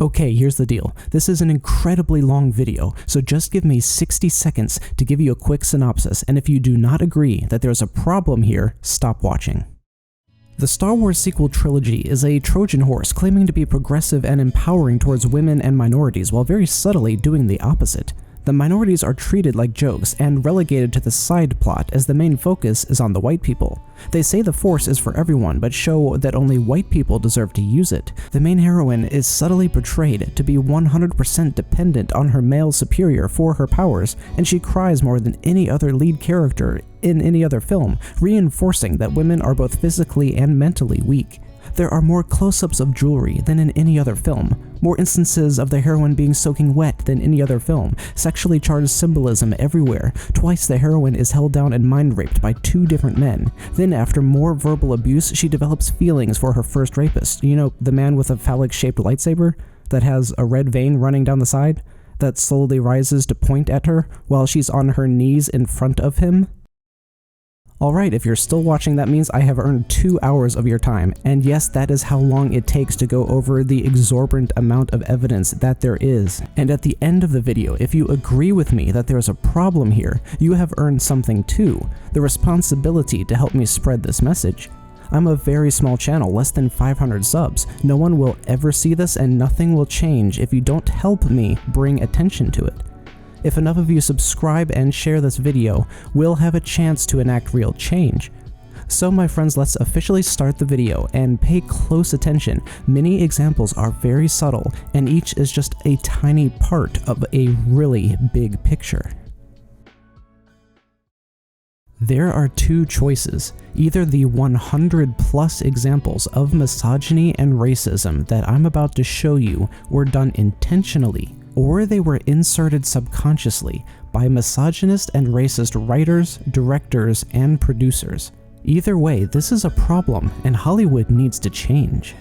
Okay, here's the deal. This is an incredibly long video, so just give me 60 seconds to give you a quick synopsis, and if you do not agree that there's a problem here, stop watching. The Star Wars sequel trilogy is a Trojan horse claiming to be progressive and empowering towards women and minorities while very subtly doing the opposite. The minorities are treated like jokes and relegated to the side plot as the main focus is on the white people. They say the Force is for everyone but show that only white people deserve to use it. The main heroine is subtly portrayed to be 100% dependent on her male superior for her powers, and she cries more than any other lead character in any other film, reinforcing that women are both physically and mentally weak. There are more close-ups of jewelry than in any other film, more instances of the heroine being soaking wet than any other film, sexually charged symbolism everywhere. Twice the heroine is held down and mind-raped by 2 different men. Then after more verbal abuse, she develops feelings for her first rapist. You know, the man with a phallic-shaped lightsaber that has a red vein running down the side that slowly rises to point at her while she's on her knees in front of him? Alright, if you're still watching, that means I have earned 2 hours of your time, and yes, that is how long it takes to go over the exorbitant amount of evidence that there is. And at the end of the video, if you agree with me that there's a problem here, you have earned something too, the responsibility to help me spread this message. I'm a very small channel, less than 500 subs. No one will ever see this and nothing will change if you don't help me bring attention to it. If enough of you subscribe and share this video, we'll have a chance to enact real change. So my friends, let's officially start the video and pay close attention. Many examples are very subtle and each is just a tiny part of a really big picture. There are 2 choices. Either the 100+ examples of misogyny and racism that I'm about to show you were done intentionally, or they were inserted subconsciously by misogynist and racist writers, directors, and producers. Either way, this is a problem, and Hollywood needs to change.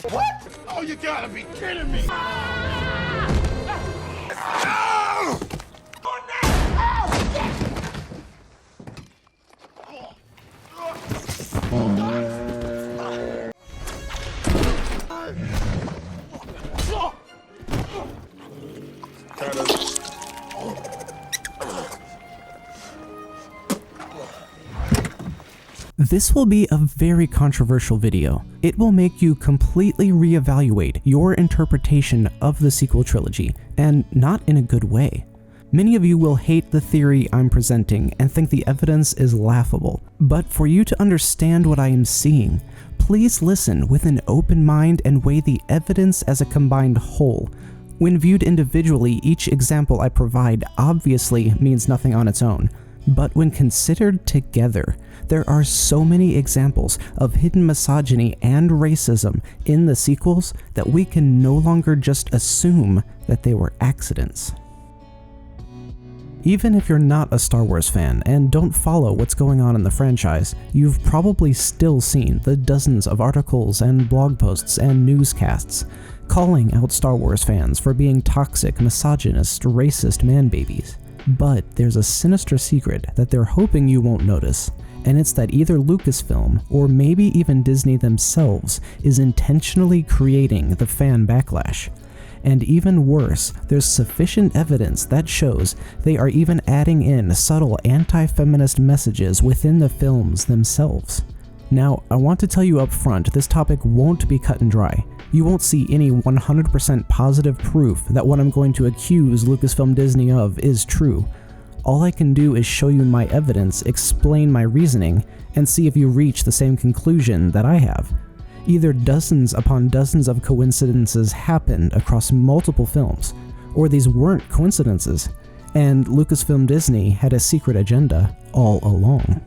What? Oh, you gotta be kidding me! This will be a very controversial video. It will make you completely reevaluate your interpretation of the sequel trilogy, and not in a good way. Many of you will hate the theory I'm presenting and think the evidence is laughable, but for you to understand what I am seeing, please listen with an open mind and weigh the evidence as a combined whole. When viewed individually, each example I provide obviously means nothing on its own, but when considered together, there are so many examples of hidden misogyny and racism in the sequels that we can no longer just assume that they were accidents. Even if you're not a Star Wars fan and don't follow what's going on in the franchise, you've probably still seen the dozens of articles and blog posts and newscasts calling out Star Wars fans for being toxic, misogynist, racist man-babies. But there's a sinister secret that they're hoping you won't notice, and it's that either Lucasfilm, or maybe even Disney themselves, is intentionally creating the fan backlash. And even worse, there's sufficient evidence that shows they are even adding in subtle anti-feminist messages within the films themselves. Now, I want to tell you up front, this topic won't be cut and dry. You won't see any 100% positive proof that what I'm going to accuse Lucasfilm Disney of is true. All I can do is show you my evidence, explain my reasoning, and see if you reach the same conclusion that I have. Either dozens upon dozens of coincidences happened across multiple films, or these weren't coincidences, and Lucasfilm Disney had a secret agenda all along.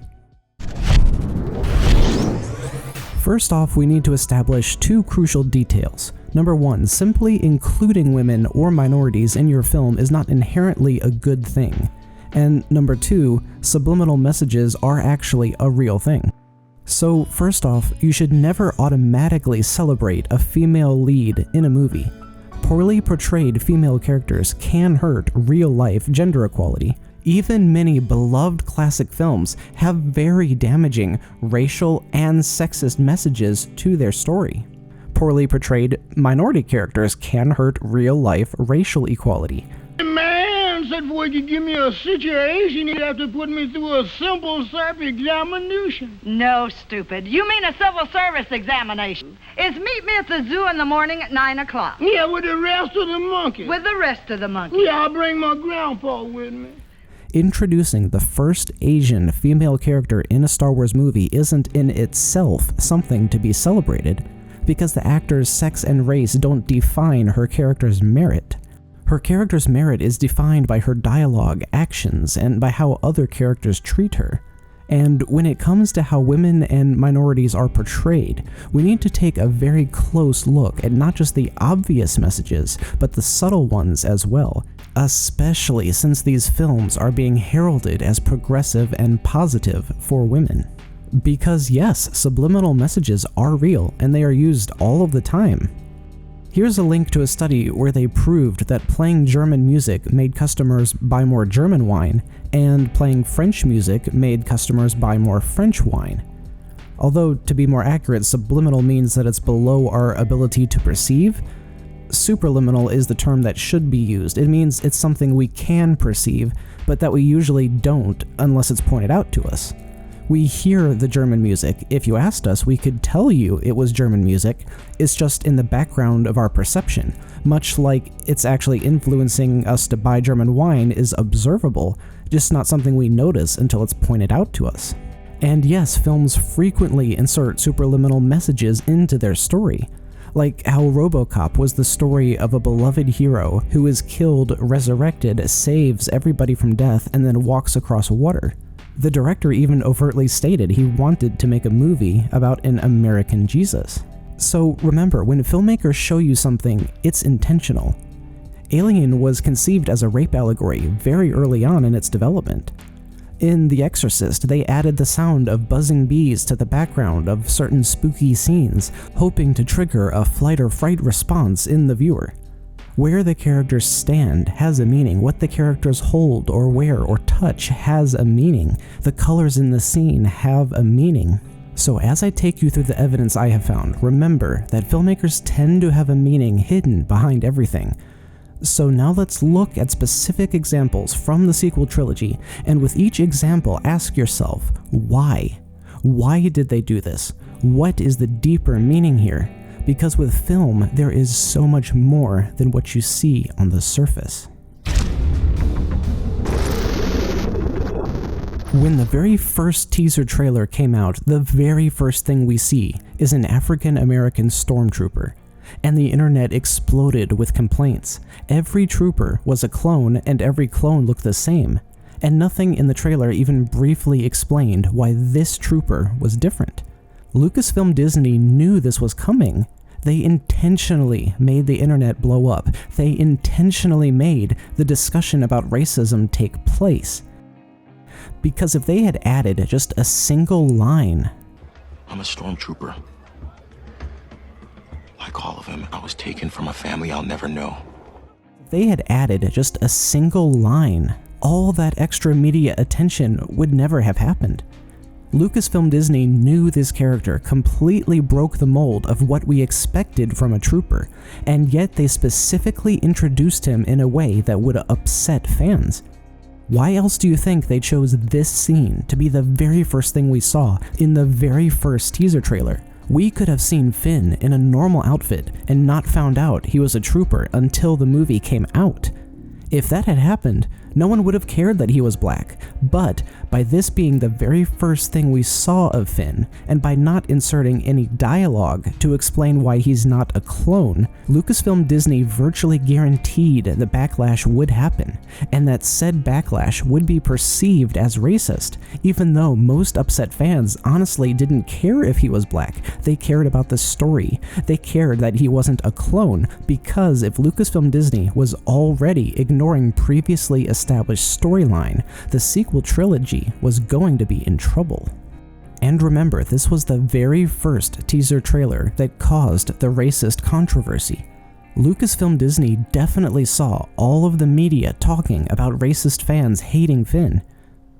First off, we need to establish 2 crucial details. Number 1, simply including women or minorities in your film is not inherently a good thing. And number 2, subliminal messages are actually a real thing. So first off, you should never automatically celebrate a female lead in a movie. Poorly portrayed female characters can hurt real-life gender equality. Even many beloved classic films have very damaging racial and sexist messages to their story. Poorly portrayed minority characters can hurt real-life racial equality. The man said before he could give me a situation, he'd have to put me through a simple self-examination. No, stupid. You mean a civil service examination. It's meet me at the zoo in the morning at 9 o'clock. Yeah, with the rest of the monkeys. With the rest of the monkeys. Yeah, I'll bring my grandpa with me. Introducing the first Asian female character in a Star Wars movie isn't in itself something to be celebrated, because the actor's sex and race don't define her character's merit. Her character's merit is defined by her dialogue, actions, and by how other characters treat her. And when it comes to how women and minorities are portrayed, we need to take a very close look at not just the obvious messages, but the subtle ones as well, especially since these films are being heralded as progressive and positive for women. Because yes, subliminal messages are real, and they are used all of the time. Here's a link to a study where they proved that playing German music made customers buy more German wine, and playing French music made customers buy more French wine. Although, to be more accurate, subliminal means that it's below our ability to perceive. Superliminal is the term that should be used. It means it's something we can perceive, but that we usually don't unless it's pointed out to us. We hear the German music. If you asked us, we could tell you it was German music. It's just in the background of our perception, much like it's actually influencing us to buy German wine is observable, just not something we notice until it's pointed out to us. And yes, films frequently insert superliminal messages into their story, like how RoboCop was the story of a beloved hero who is killed, resurrected, saves everybody from death, and then walks across water. The director even overtly stated he wanted to make a movie about an American Jesus. So remember, when filmmakers show you something, it's intentional. Alien was conceived as a rape allegory very early on in its development. In The Exorcist, they added the sound of buzzing bees to the background of certain spooky scenes, hoping to trigger a flight or fright response in the viewer. Where the characters stand has a meaning. What the characters hold or wear or touch has a meaning. The colors in the scene have a meaning. So as I take you through the evidence I have found, remember that filmmakers tend to have a meaning hidden behind everything. So now let's look at specific examples from the sequel trilogy, and with each example ask yourself, why? Why did they do this? What is the deeper meaning here? Because with film, there is so much more than what you see on the surface. When the very first teaser trailer came out, the very first thing we see is an African-American stormtrooper, and the internet exploded with complaints. Every trooper was a clone, and every clone looked the same, and nothing in the trailer even briefly explained why this trooper was different. Lucasfilm Disney knew this was coming. They intentionally made the internet blow up. They intentionally made the discussion about racism take place. Because if they had added just a single line, I'm a stormtrooper. Like all of them, I was taken from a family I'll never know. If they had added just a single line, all that extra media attention would never have happened. Lucasfilm Disney knew this character completely broke the mold of what we expected from a trooper, and yet they specifically introduced him in a way that would upset fans. Why else do you think they chose this scene to be the very first thing we saw in the very first teaser trailer? We could have seen Finn in a normal outfit and not found out he was a trooper until the movie came out. If that had happened, no one would have cared that he was black, but by this being the very first thing we saw of Finn, and by not inserting any dialogue to explain why he's not a clone, Lucasfilm Disney virtually guaranteed the backlash would happen, and that said backlash would be perceived as racist, even though most upset fans honestly didn't care if he was black. They cared about the story. They cared that he wasn't a clone, because if Lucasfilm Disney was already ignoring previously established storyline, the sequel trilogy was going to be in trouble. And remember, this was the very first teaser trailer that caused the racist controversy. Lucasfilm Disney definitely saw all of the media talking about racist fans hating Finn.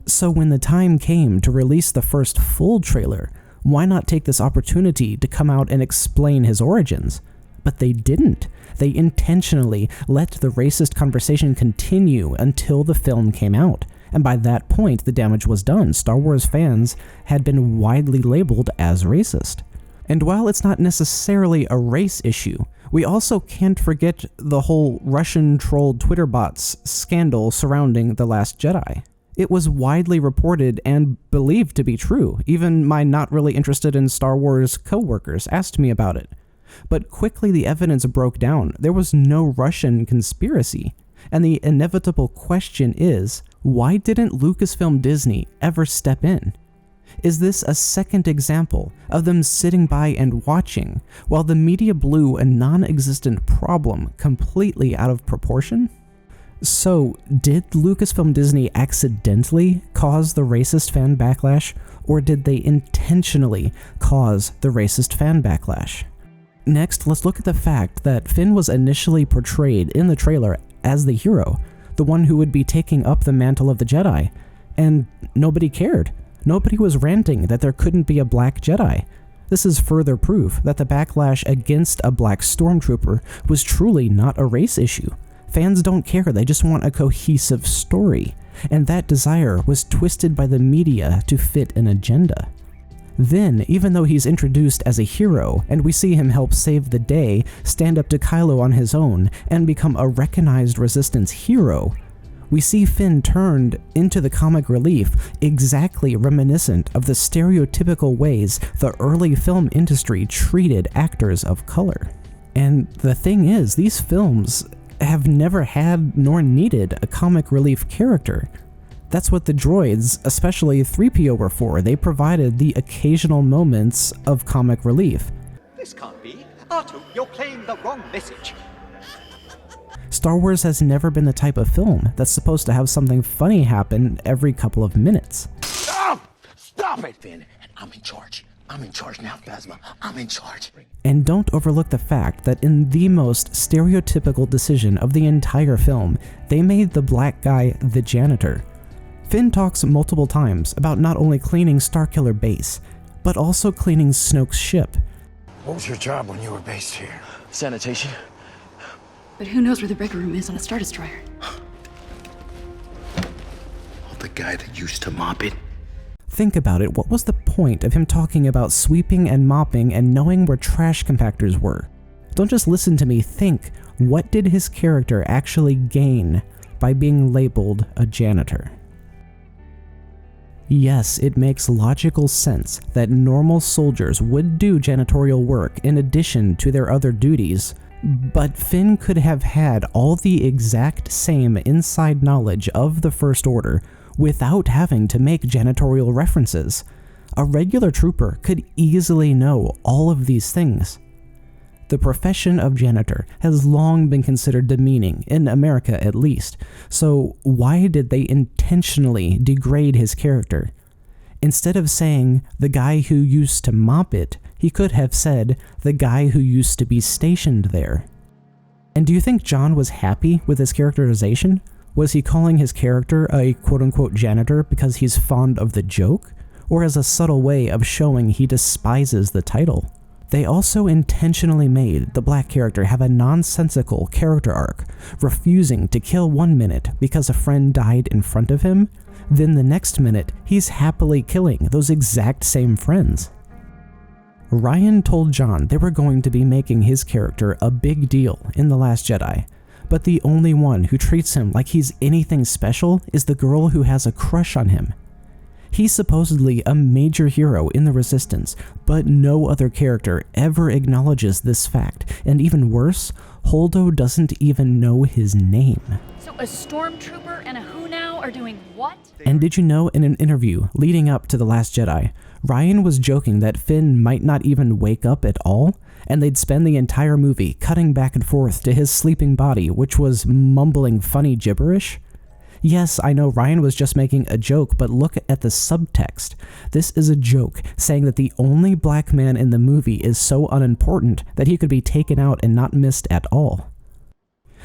So when the time came to release the first full trailer, why not take this opportunity to come out and explain his origins? But they didn't. They intentionally let the racist conversation continue until the film came out. And by that point, the damage was done. Star Wars fans had been widely labeled as racist. And while it's not necessarily a race issue, we also can't forget the whole Russian trolled Twitter bots scandal surrounding The Last Jedi. It was widely reported and believed to be true. Even my not really interested in Star Wars co-workers asked me about it. But quickly the evidence broke down. There was no Russian conspiracy. And the inevitable question is, why didn't Lucasfilm Disney ever step in? Is this a second example of them sitting by and watching while the media blew a non-existent problem completely out of proportion? So, did Lucasfilm Disney accidentally cause the racist fan backlash, or did they intentionally cause the racist fan backlash? Next, let's look at the fact that Finn was initially portrayed in the trailer as the hero, the one who would be taking up the mantle of the Jedi, and nobody cared. Nobody was ranting that there couldn't be a black Jedi. This is further proof that the backlash against a black stormtrooper was truly not a race issue. Fans don't care, they just want a cohesive story, and that desire was twisted by the media to fit an agenda. Then, even though he's introduced as a hero, and we see him help save the day, stand up to Kylo on his own, and become a recognized Resistance hero, we see Finn turned into the comic relief exactly reminiscent of the stereotypical ways the early film industry treated actors of color. And the thing is, these films have never had nor needed a comic relief character. That's what the droids, especially 3PO, were for. They provided the occasional moments of comic relief. This can't be. R2, you're playing the wrong message. Star Wars has never been the type of film that's supposed to have something funny happen every couple of minutes. Stop! Stop it, Finn! I'm in charge. I'm in charge now, Phasma. I'm in charge. And don't overlook the fact that in the most stereotypical decision of the entire film, they made the black guy the janitor. Finn talks multiple times about not only cleaning Starkiller Base, but also cleaning Snoke's ship. What was your job when you were based here? Sanitation. But who knows where the breaker room is on a Star Destroyer? Oh, the guy that used to mop it? Think about it, what was the point of him talking about sweeping and mopping and knowing where trash compactors were? Don't just listen to me, think, what did his character actually gain by being labeled a janitor? Yes, it makes logical sense that normal soldiers would do janitorial work in addition to their other duties, but Finn could have had all the exact same inside knowledge of the First Order without having to make janitorial references. A regular trooper could easily know all of these things. The profession of janitor has long been considered demeaning, in America at least, so why did they intentionally degrade his character? Instead of saying, the guy who used to mop it, he could have said, the guy who used to be stationed there. And do you think John was happy with his characterization? Was he calling his character a quote-unquote janitor because he's fond of the joke? Or as a subtle way of showing he despises the title? They also intentionally made the black character have a nonsensical character arc, refusing to kill 1 minute because a friend died in front of him, then the next minute he's happily killing those exact same friends. Ryan told John they were going to be making his character a big deal in The Last Jedi, but the only one who treats him like he's anything special is the girl who has a crush on him. He's supposedly a major hero in the Resistance, but no other character ever acknowledges this fact, and even worse, Holdo doesn't even know his name. So a stormtrooper and a who now are doing what? And did you know, in an interview leading up to The Last Jedi, Ryan was joking that Finn might not even wake up at all, and they'd spend the entire movie cutting back and forth to his sleeping body, which was mumbling funny gibberish? Yes, I know Ryan was just making a joke, but look at the subtext. This is a joke saying that the only black man in the movie is so unimportant that he could be taken out and not missed at all.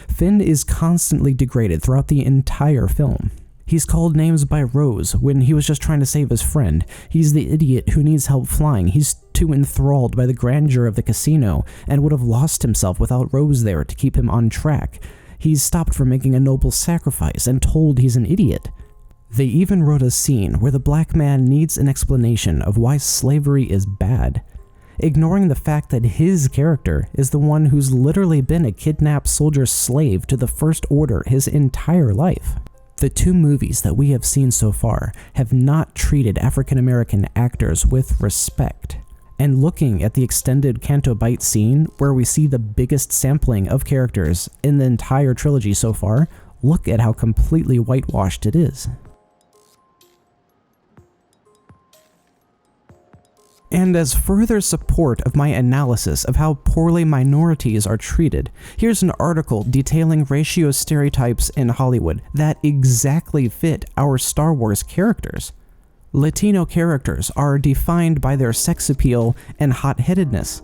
Finn is constantly degraded throughout the entire film. He's called names by Rose when he was just trying to save his friend. He's the idiot who needs help flying. He's too enthralled by the grandeur of the casino and would have lost himself without Rose there to keep him on track. He's stopped from making a noble sacrifice and told he's an idiot. They even wrote a scene where the black man needs an explanation of why slavery is bad, ignoring the fact that his character is the one who's literally been a kidnapped soldier slave to the First Order his entire life. The two movies that we have seen so far have not treated African American actors with respect. And looking at the extended Canto Bight scene, where we see the biggest sampling of characters in the entire trilogy so far, look at how completely whitewashed it is. And as further support of my analysis of how poorly minorities are treated, here's an article detailing racial stereotypes in Hollywood that exactly fit our Star Wars characters. Latino characters are defined by their sex appeal and hot-headedness.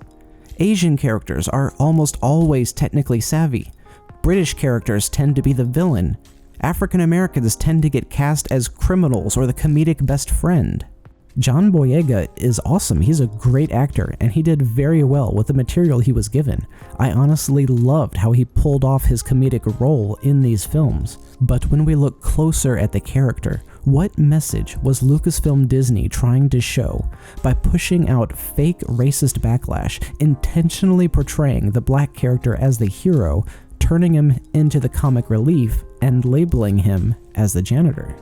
Asian characters are almost always technically savvy. British characters tend to be the villain. African Americans tend to get cast as criminals or the comedic best friend. John Boyega is awesome. He's a great actor, and he did very well with the material he was given. I honestly loved how he pulled off his comedic role in these films. But when we look closer at the character, what message was Lucasfilm Disney trying to show by pushing out fake racist backlash, intentionally portraying the black character as the hero, turning him into the comic relief, and labeling him as the janitor?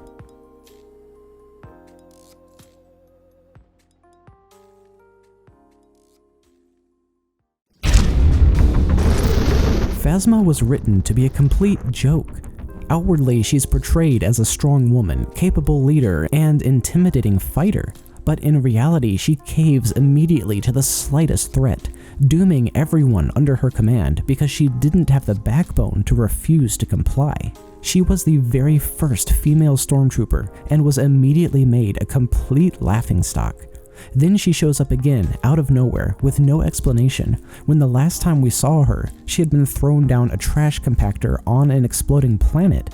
Phasma was written to be a complete joke. Outwardly, she's portrayed as a strong woman, capable leader, and intimidating fighter, but in reality, she caves immediately to the slightest threat, dooming everyone under her command because she didn't have the backbone to refuse to comply. She was the very first female stormtrooper and was immediately made a complete laughingstock. Then she shows up again out of nowhere with no explanation, when the last time we saw her, she had been thrown down a trash compactor on an exploding planet.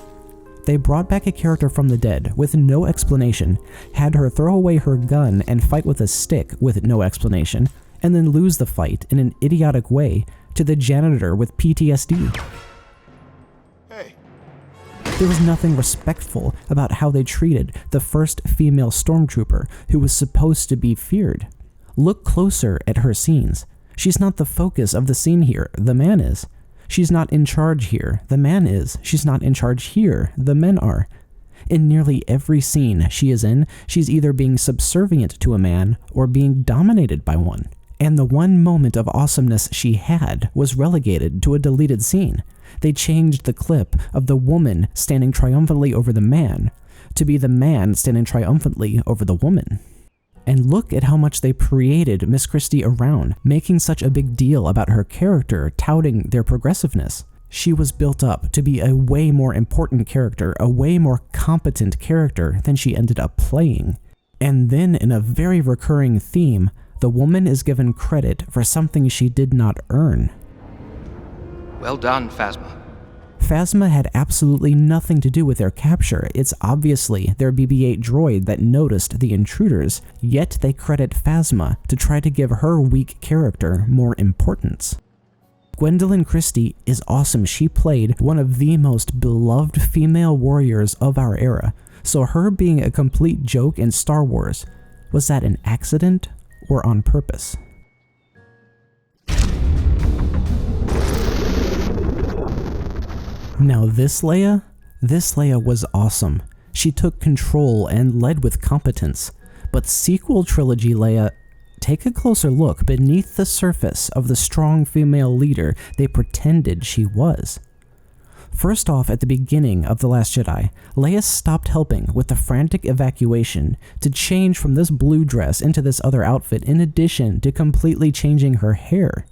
They brought back a character from the dead with no explanation, had her throw away her gun and fight with a stick with no explanation, and then lose the fight in an idiotic way to the janitor with PTSD. There was nothing respectful about how they treated the first female stormtrooper who was supposed to be feared. Look closer at her scenes. She's not the focus of the scene here, the man is. She's not in charge here, the man is. She's not in charge here, the men are. In nearly every scene she is in, she's either being subservient to a man or being dominated by one. And the one moment of awesomeness she had was relegated to a deleted scene. They changed the clip of the woman standing triumphantly over the man to be the man standing triumphantly over the woman. And look at how much they paraded Miss Christie around, making such a big deal about her character, touting their progressiveness. She was built up to be a way more important character, a way more competent character than she ended up playing. And then in a very recurring theme, the woman is given credit for something she did not earn. Well done, Phasma. Phasma had absolutely nothing to do with their capture. It's obviously their BB-8 droid that noticed the intruders, yet they credit Phasma to try to give her weak character more importance. Gwendolyn Christie is awesome. She played one of the most beloved female warriors of our era, so her being a complete joke in Star Wars, was that an accident or on purpose? Now this Leia was awesome. She took control and led with competence. But sequel trilogy Leia, take a closer look beneath the surface of the strong female leader they pretended she was. First off, at the beginning of The Last Jedi, Leia stopped helping with the frantic evacuation to change from this blue dress into this other outfit, in addition to completely changing her hair.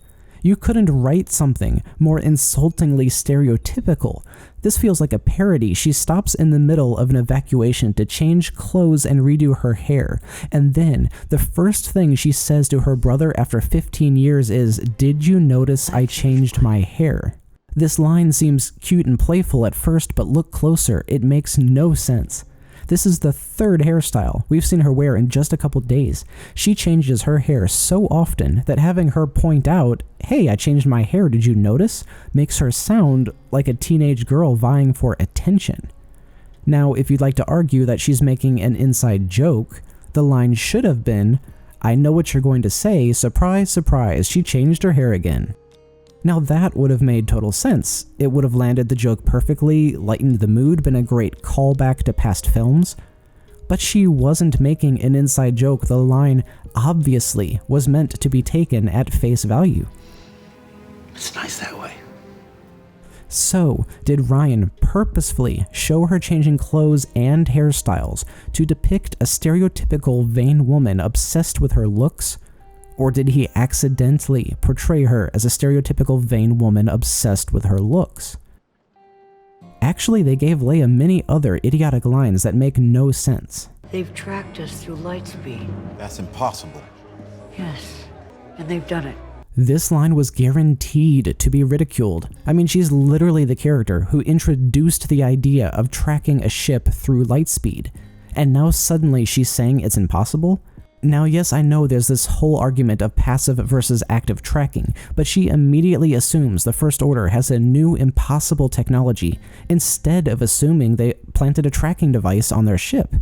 You couldn't write something more insultingly stereotypical. This feels like a parody. She stops in the middle of an evacuation to change clothes and redo her hair, and then the first thing she says to her brother after 15 years is, "Did you notice I changed my hair?" This line seems cute and playful at first, but look closer, it makes no sense. This is the third hairstyle we've seen her wear in just a couple days. She changes her hair so often that having her point out, "Hey, I changed my hair, did you notice?" makes her sound like a teenage girl vying for attention. Now, if you'd like to argue that she's making an inside joke, the line should have been, "I know what you're going to say, surprise, surprise, she changed her hair again." Now that would have made total sense. It would have landed the joke perfectly, lightened the mood, been a great callback to past films. But she wasn't making an inside joke. The line obviously was meant to be taken at face value. It's nice that way. So, did Ryan purposefully show her changing clothes and hairstyles to depict a stereotypical vain woman obsessed with her looks? Or did he accidentally portray her as a stereotypical vain woman obsessed with her looks? Actually, they gave Leia many other idiotic lines that make no sense. They've tracked us through light speed. That's impossible. Yes, and they've done it. This line was guaranteed to be ridiculed. I mean, she's literally the character who introduced the idea of tracking a ship through light speed. And now suddenly she's saying it's impossible? Now, yes, I know there's this whole argument of passive versus active tracking, but she immediately assumes the First Order has a new impossible technology, instead of assuming they planted a tracking device on their ship.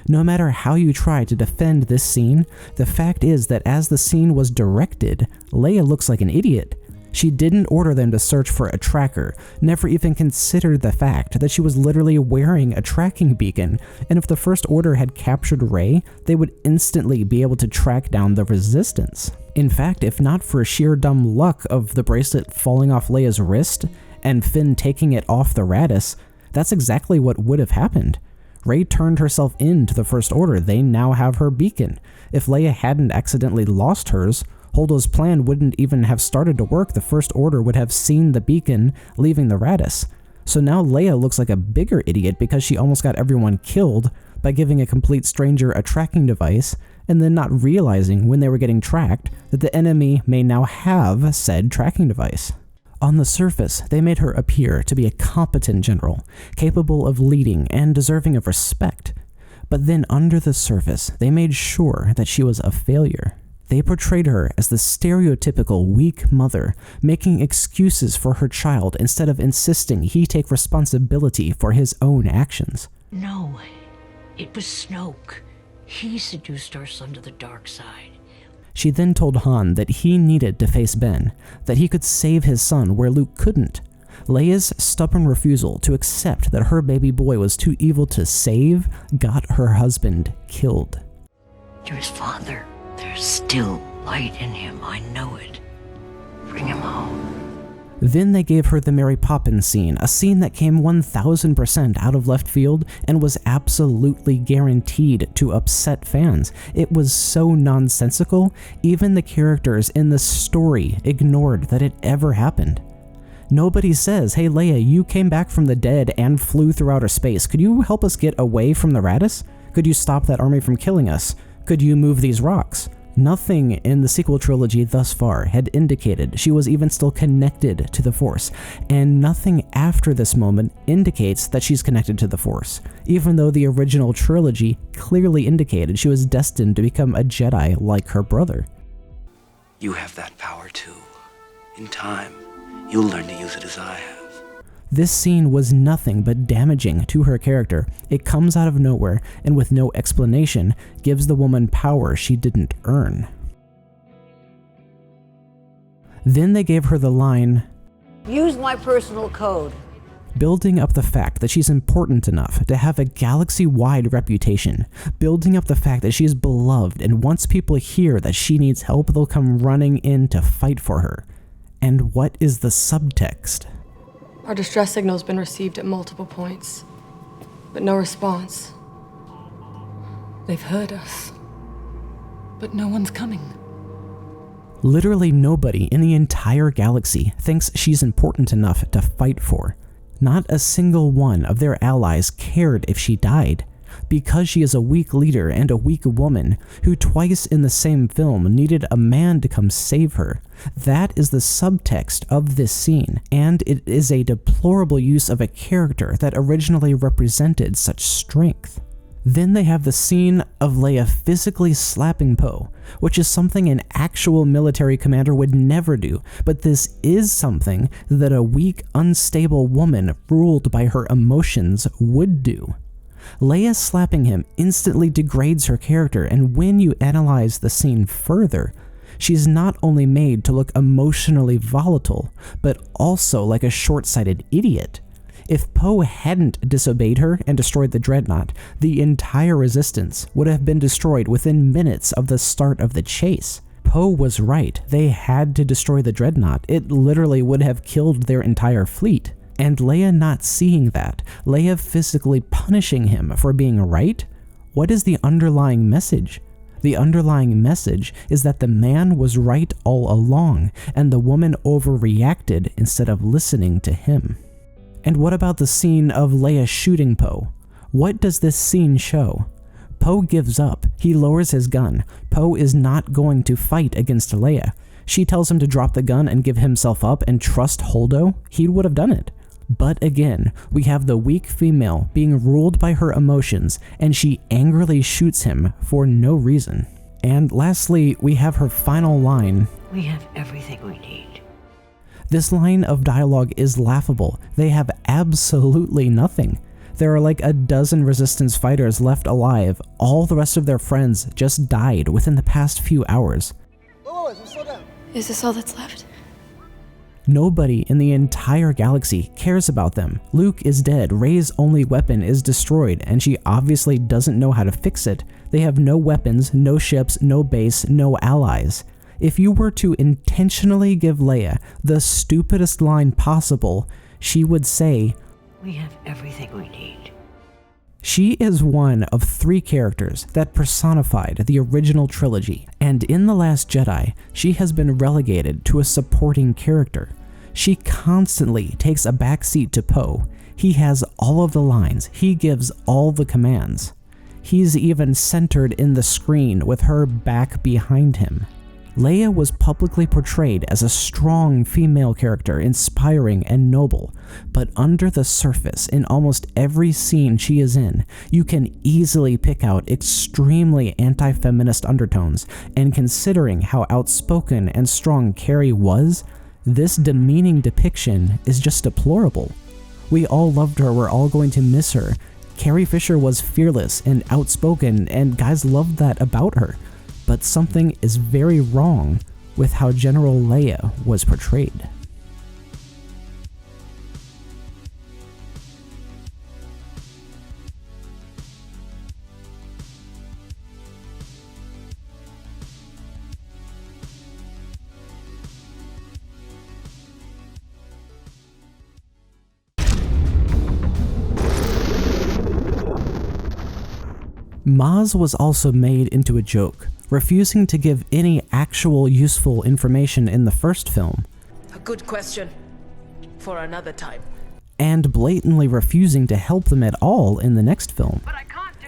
No matter how you try to defend this scene, the fact is that as the scene was directed, Leia looks like an idiot. She didn't order them to search for a tracker, never even considered the fact that she was literally wearing a tracking beacon, and if the First Order had captured Rey, they would instantly be able to track down the Resistance. In fact, if not for sheer dumb luck of the bracelet falling off Leia's wrist and Finn taking it off the Radice, that's exactly what would have happened. Rey turned herself in to the First Order. They now have her beacon. If Leia hadn't accidentally lost hers, Holdo's plan wouldn't even have started to work. The First Order would have seen the beacon leaving the Radice. So now Leia looks like a bigger idiot because she almost got everyone killed by giving a complete stranger a tracking device and then not realizing when they were getting tracked that the enemy may now have said tracking device. On the surface, they made her appear to be a competent general, capable of leading and deserving of respect. But then under the surface, they made sure that she was a failure. They portrayed her as the stereotypical weak mother, making excuses for her child instead of insisting he take responsibility for his own actions. No, it was Snoke. He seduced our son to the dark side. She then told Han that he needed to face Ben, that he could save his son where Luke couldn't. Leia's stubborn refusal to accept that her baby boy was too evil to save got her husband killed. You're his father. There's still light in him, I know it. Bring him home. Then they gave her the Mary Poppins scene, a scene that came 1000% out of left field and was absolutely guaranteed to upset fans. It was so nonsensical, even the characters in the story ignored that it ever happened. Nobody says, "Hey Leia, you came back from the dead and flew through outer space. Could you help us get away from the Radice? Could you stop that army from killing us? Could you move these rocks?" Nothing in the sequel trilogy thus far had indicated she was even still connected to the Force, and nothing after this moment indicates that she's connected to the Force, even though the original trilogy clearly indicated she was destined to become a Jedi like her brother. You have that power too. In time, you'll learn to use it as I have. This scene was nothing but damaging to her character. It comes out of nowhere, and with no explanation, gives the woman power she didn't earn. Then they gave her the line, Use my personal code. building up the fact that she's important enough to have a galaxy-wide reputation, building up the fact that she is beloved, and once people hear that she needs help, they'll come running in to fight for her. And what is the subtext? Our distress signal has been received at multiple points, but no response. They've heard us, but no one's coming. Literally nobody in the entire galaxy thinks she's important enough to fight for. Not a single one of their allies cared if she died, because she is a weak leader and a weak woman who twice in the same film needed a man to come save her. That is the subtext of this scene, and it is a deplorable use of a character that originally represented such strength. Then they have the scene of Leia physically slapping Poe, which is something an actual military commander would never do, but this is something that a weak, unstable woman ruled by her emotions would do. Leia slapping him instantly degrades her character, and when you analyze the scene further, she's not only made to look emotionally volatile, but also like a short-sighted idiot. If Poe hadn't disobeyed her and destroyed the Dreadnought, the entire resistance would have been destroyed within minutes of the start of the chase. Poe was right, they had to destroy the Dreadnought. It literally would have killed their entire fleet. And Leia not seeing that, Leia physically punishing him for being right? What is the underlying message? The underlying message is that the man was right all along, and the woman overreacted instead of listening to him. And what about the scene of Leia shooting Poe? What does this scene show? Poe gives up. He lowers his gun. Poe is not going to fight against Leia. She tells him to drop the gun and give himself up and trust Holdo. He would have done it. But again, we have the weak female being ruled by her emotions, and she angrily shoots him for no reason. And lastly, we have her final line. We have everything we need. This line of dialogue is laughable. They have absolutely nothing. There are like a dozen resistance fighters left alive. All the rest of their friends just died within the past few hours. Is this all that's left? Nobody in the entire galaxy cares about them. Luke is dead, Rey's only weapon is destroyed, and she obviously doesn't know how to fix it. They have no weapons, no ships, no base, no allies. If you were to intentionally give Leia the stupidest line possible, she would say, We have everything we need. She is one of 3 characters that personified the original trilogy, and in The Last Jedi, she has been relegated to a supporting character. She constantly takes a backseat to Poe. He has all of the lines, he gives all the commands. He's even centered in the screen with her back behind him. Leia was publicly portrayed as a strong female character, inspiring and noble, but under the surface, in almost every scene she is in, you can easily pick out extremely anti-feminist undertones, and considering how outspoken and strong Carrie was, this demeaning depiction is just deplorable. We all loved her, we're all going to miss her. Carrie Fisher was fearless and outspoken, and guys loved that about her. But something is very wrong with how General Leia was portrayed. Maz was also made into a joke, refusing to give any actual useful information in the first film. A good question. For another time. And blatantly refusing to help them at all in the next film.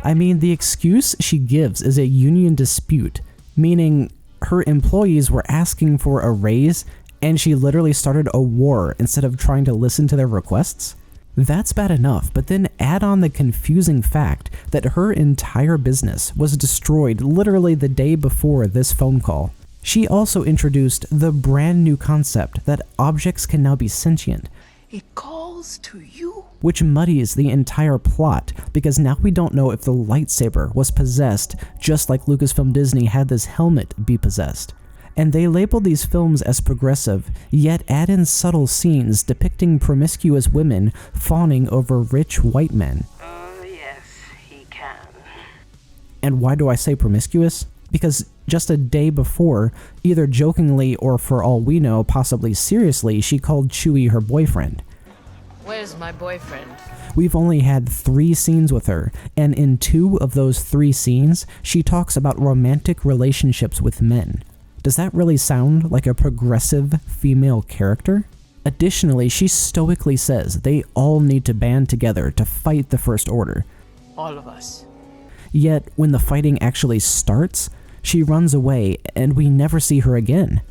I mean, the excuse she gives is a union dispute, meaning her employees were asking for a raise and she literally started a war instead of trying to listen to their requests. That's bad enough, but then add on the confusing fact that her entire business was destroyed literally the day before this phone call. She also introduced the brand new concept that objects can now be sentient. It calls to you. Which muddies the entire plot, because now we don't know if the lightsaber was possessed, just like Lucasfilm Disney had this helmet be possessed. And they label these films as progressive, yet add in subtle scenes depicting promiscuous women fawning over rich white men. Yes, he can. And why do I say promiscuous? Because just a day before, either jokingly or for all we know, possibly seriously, she called Chewie her boyfriend. Where's my boyfriend? We've only had 3 scenes with her, and in 2 of those 3 scenes, she talks about romantic relationships with men. Does that really sound like a progressive female character? Additionally, she stoically says they all need to band together to fight the First Order. All of us. Yet, when the fighting actually starts, she runs away and we never see her again.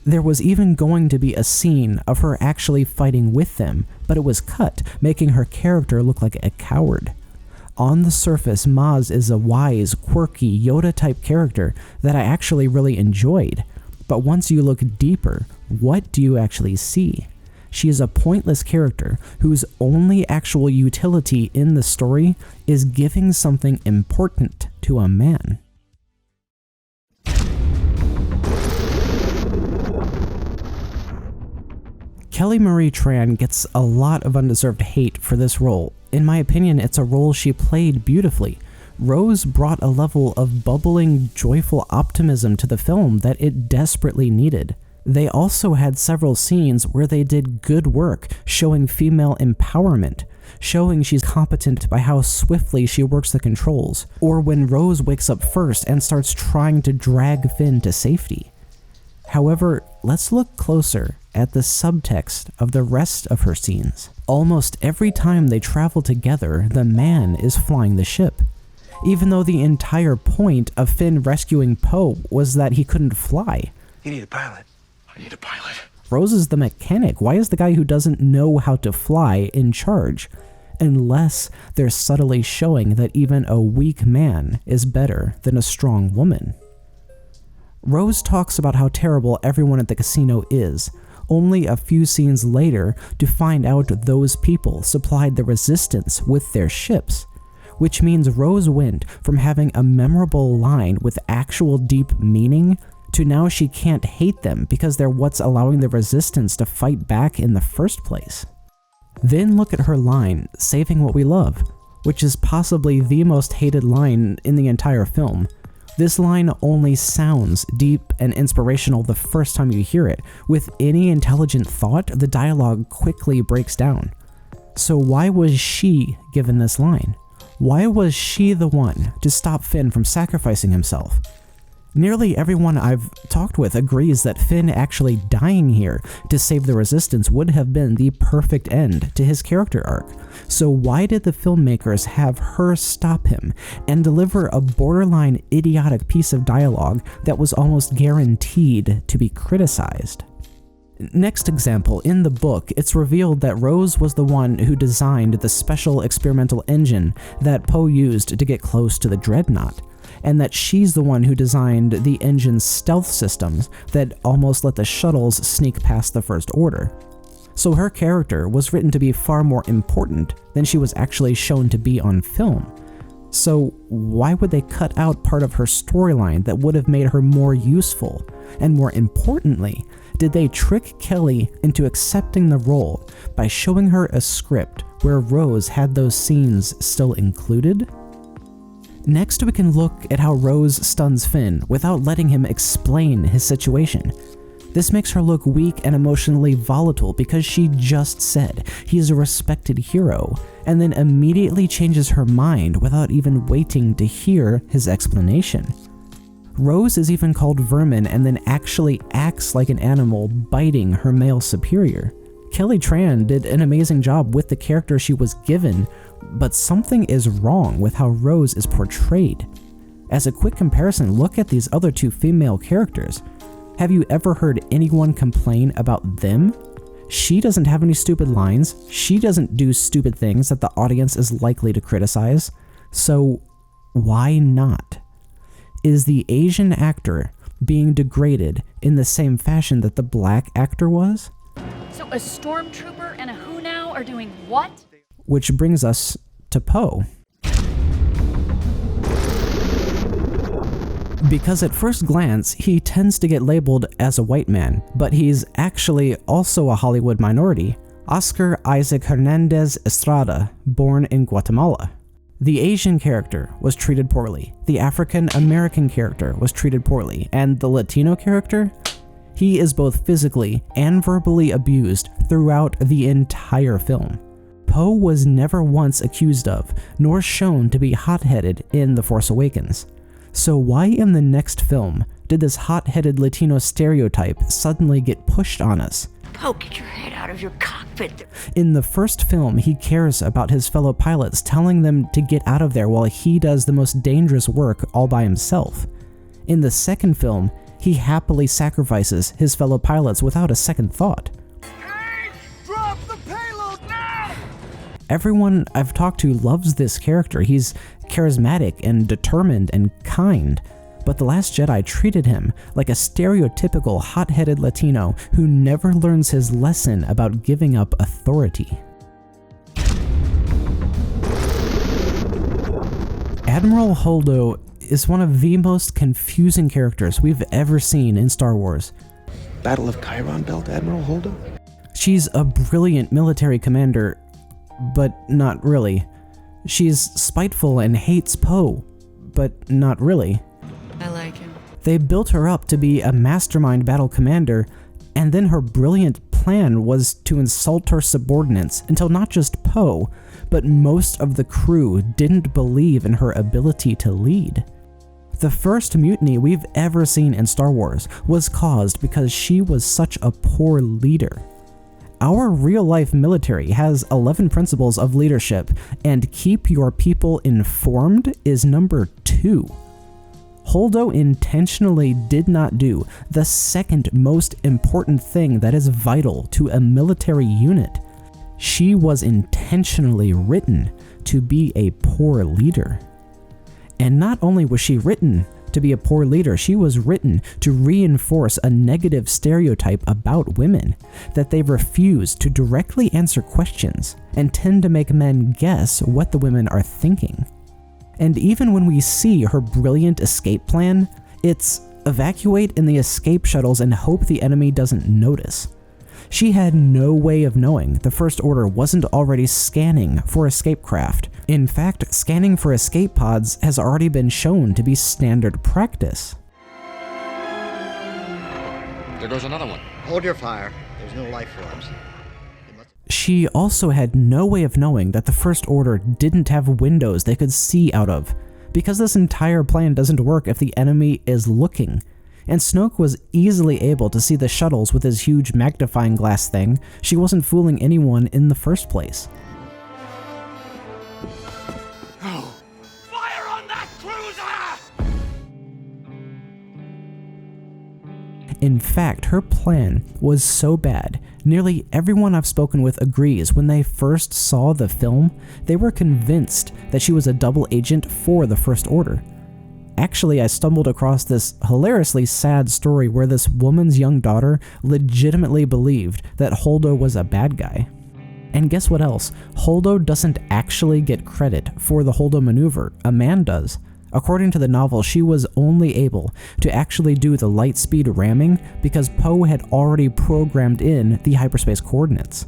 There was even going to be a scene of her actually fighting with them, but it was cut, making her character look like a coward. On the surface, Maz is a wise, quirky, Yoda-type character that I actually really enjoyed. But once you look deeper, what do you actually see? She is a pointless character whose only actual utility in the story is giving something important to a man. Kelly Marie Tran gets a lot of undeserved hate for this role. In my opinion, it's a role she played beautifully. Rose brought a level of bubbling, joyful optimism to the film that it desperately needed. They also had several scenes where they did good work, showing female empowerment, showing she's competent by how swiftly she works the controls, or when Rose wakes up first and starts trying to drag Finn to safety. However, let's look closer at the subtext of the rest of her scenes. Almost every time they travel together, the man is flying the ship. Even though the entire point of Finn rescuing Poe was that he couldn't fly. You need a pilot. I need a pilot. Rose is the mechanic. Why is the guy who doesn't know how to fly in charge? Unless they're subtly showing that even a weak man is better than a strong woman. Rose talks about how terrible everyone at the casino is, only a few scenes later to find out those people supplied the Resistance with their ships, which means Rose went from having a memorable line with actual deep meaning to now she can't hate them because they're what's allowing the Resistance to fight back in the first place. Then look at her line, "saving what we love," which is possibly the most hated line in the entire film. This line only sounds deep and inspirational the first time you hear it. With any intelligent thought, the dialogue quickly breaks down. So why was she given this line? Why was she the one to stop Finn from sacrificing himself? Nearly everyone I've talked with agrees that Finn actually dying here to save the Resistance would have been the perfect end to his character arc. So why did the filmmakers have her stop him and deliver a borderline idiotic piece of dialogue that was almost guaranteed to be criticized? Next example, in the book, it's revealed that Rose was the one who designed the special experimental engine that Poe used to get close to the Dreadnought, and that she's the one who designed the engine's stealth systems that almost let the shuttles sneak past the First Order. So her character was written to be far more important than she was actually shown to be on film. So why would they cut out part of her storyline that would have made her more useful? And more importantly, did they trick Kelly into accepting the role by showing her a script where Rose had those scenes still included? Next, we can look at how Rose stuns Finn without letting him explain his situation. This makes her look weak and emotionally volatile because she just said he's a respected hero, and then immediately changes her mind without even waiting to hear his explanation. Rose is even called vermin and then actually acts like an animal biting her male superior. Kelly Tran did an amazing job with the character she was given, but something is wrong with how Rose is portrayed. As a quick comparison, look at these other two female characters. Have you ever heard anyone complain about them? She doesn't have any stupid lines, she doesn't do stupid things that the audience is likely to criticize, so why not? Is the Asian actor being degraded in the same fashion that the black actor was? So a stormtrooper and a who now are doing what? Which brings us to Poe. Because at first glance, he tends to get labeled as a white man, but he's actually also a Hollywood minority, Oscar Isaac Hernandez Estrada, born in Guatemala. The Asian character was treated poorly, the African American character was treated poorly, and the Latino character? He is both physically and verbally abused throughout the entire film. Poe was never once accused of, nor shown to be hot-headed in The Force Awakens. So why in the next film did this hot-headed Latino stereotype suddenly get pushed on us? Poe, get your head out of your cockpit. In the first film, he cares about his fellow pilots, telling them to get out of there while he does the most dangerous work all by himself. In the second film, he happily sacrifices his fellow pilots without a second thought. Hey, drop the payload now! Everyone I've talked to loves this character. He's charismatic and determined and kind. But The Last Jedi treated him like a stereotypical hot-headed Latino who never learns his lesson about giving up authority. Admiral Holdo is one of the most confusing characters we've ever seen in Star Wars. Battle of Chiron Belt, Admiral Holdo? She's a brilliant military commander, but not really. She's spiteful and hates Poe, but not really. I like him. They built her up to be a mastermind battle commander, and then her brilliant plan was to insult her subordinates until not just Poe, but most of the crew didn't believe in her ability to lead. The first mutiny we've ever seen in Star Wars was caused because she was such a poor leader. Our real-life military has 11 principles of leadership, and keep your people informed is number 2. Holdo intentionally did not do the second most important thing that is vital to a military unit. She was intentionally written to be a poor leader. And not only was she written to be a poor leader, she was written to reinforce a negative stereotype about women, that they refuse to directly answer questions and tend to make men guess what the women are thinking. And even when we see her brilliant escape plan, it's evacuate in the escape shuttles and hope the enemy doesn't notice. She had no way of knowing the First Order wasn't already scanning for escape craft. In fact, scanning for escape pods has already been shown to be standard practice. There goes another one. Hold your fire. There's no life forms. She also had no way of knowing that the First Order didn't have windows they could see out of, because this entire plan doesn't work if the enemy is looking. And Snoke was easily able to see the shuttles with his huge magnifying glass thing. She wasn't fooling anyone in the first place. Fire on that cruiser! In fact, her plan was so bad, nearly everyone I've spoken with agrees when they first saw the film, they were convinced that she was a double agent for the First Order. Actually, I stumbled across this hilariously sad story where this woman's young daughter legitimately believed that Holdo was a bad guy. And guess what else? Holdo doesn't actually get credit for the Holdo maneuver, a man does. According to the novel, she was only able to actually do the light speed ramming because Poe had already programmed in the hyperspace coordinates.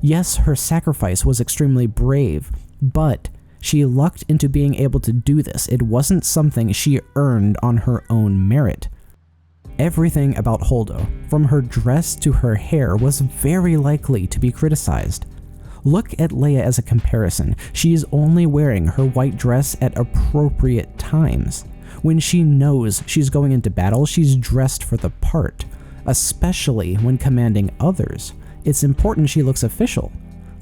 Yes, her sacrifice was extremely brave, but she lucked into being able to do this. It wasn't something she earned on her own merit. Everything about Holdo, from her dress to her hair, was very likely to be criticized. Look at Leia as a comparison. She is only wearing her white dress at appropriate times. When she knows she's going into battle, she's dressed for the part, especially when commanding others. It's important she looks official.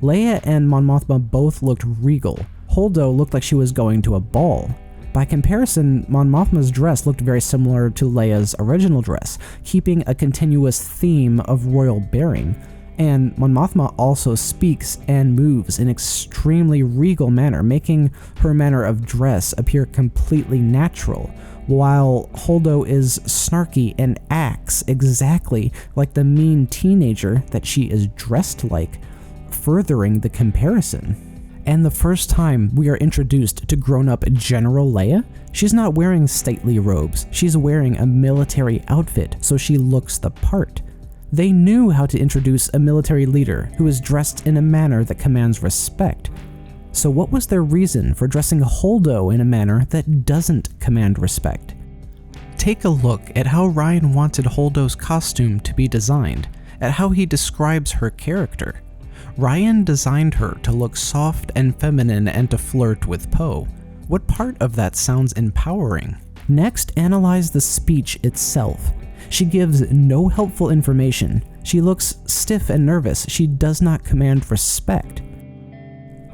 Leia and Mon Mothma both looked regal. Holdo looked like she was going to a ball. By comparison, Mon Mothma's dress looked very similar to Leia's original dress, keeping a continuous theme of royal bearing. And Mon Mothma also speaks and moves in an extremely regal manner, making her manner of dress appear completely natural, while Holdo is snarky and acts exactly like the mean teenager that she is dressed like, furthering the comparison. And the first time we are introduced to grown-up General Leia, she's not wearing stately robes, she's wearing a military outfit, so she looks the part. They knew how to introduce a military leader who is dressed in a manner that commands respect. So what was their reason for dressing Holdo in a manner that doesn't command respect? Take a look at how Rian wanted Holdo's costume to be designed, at how he describes her character. Rian designed her to look soft and feminine and to flirt with Poe. What part of that sounds empowering? Next, analyze the speech itself. She gives no helpful information, She looks stiff and nervous. She does not command respect.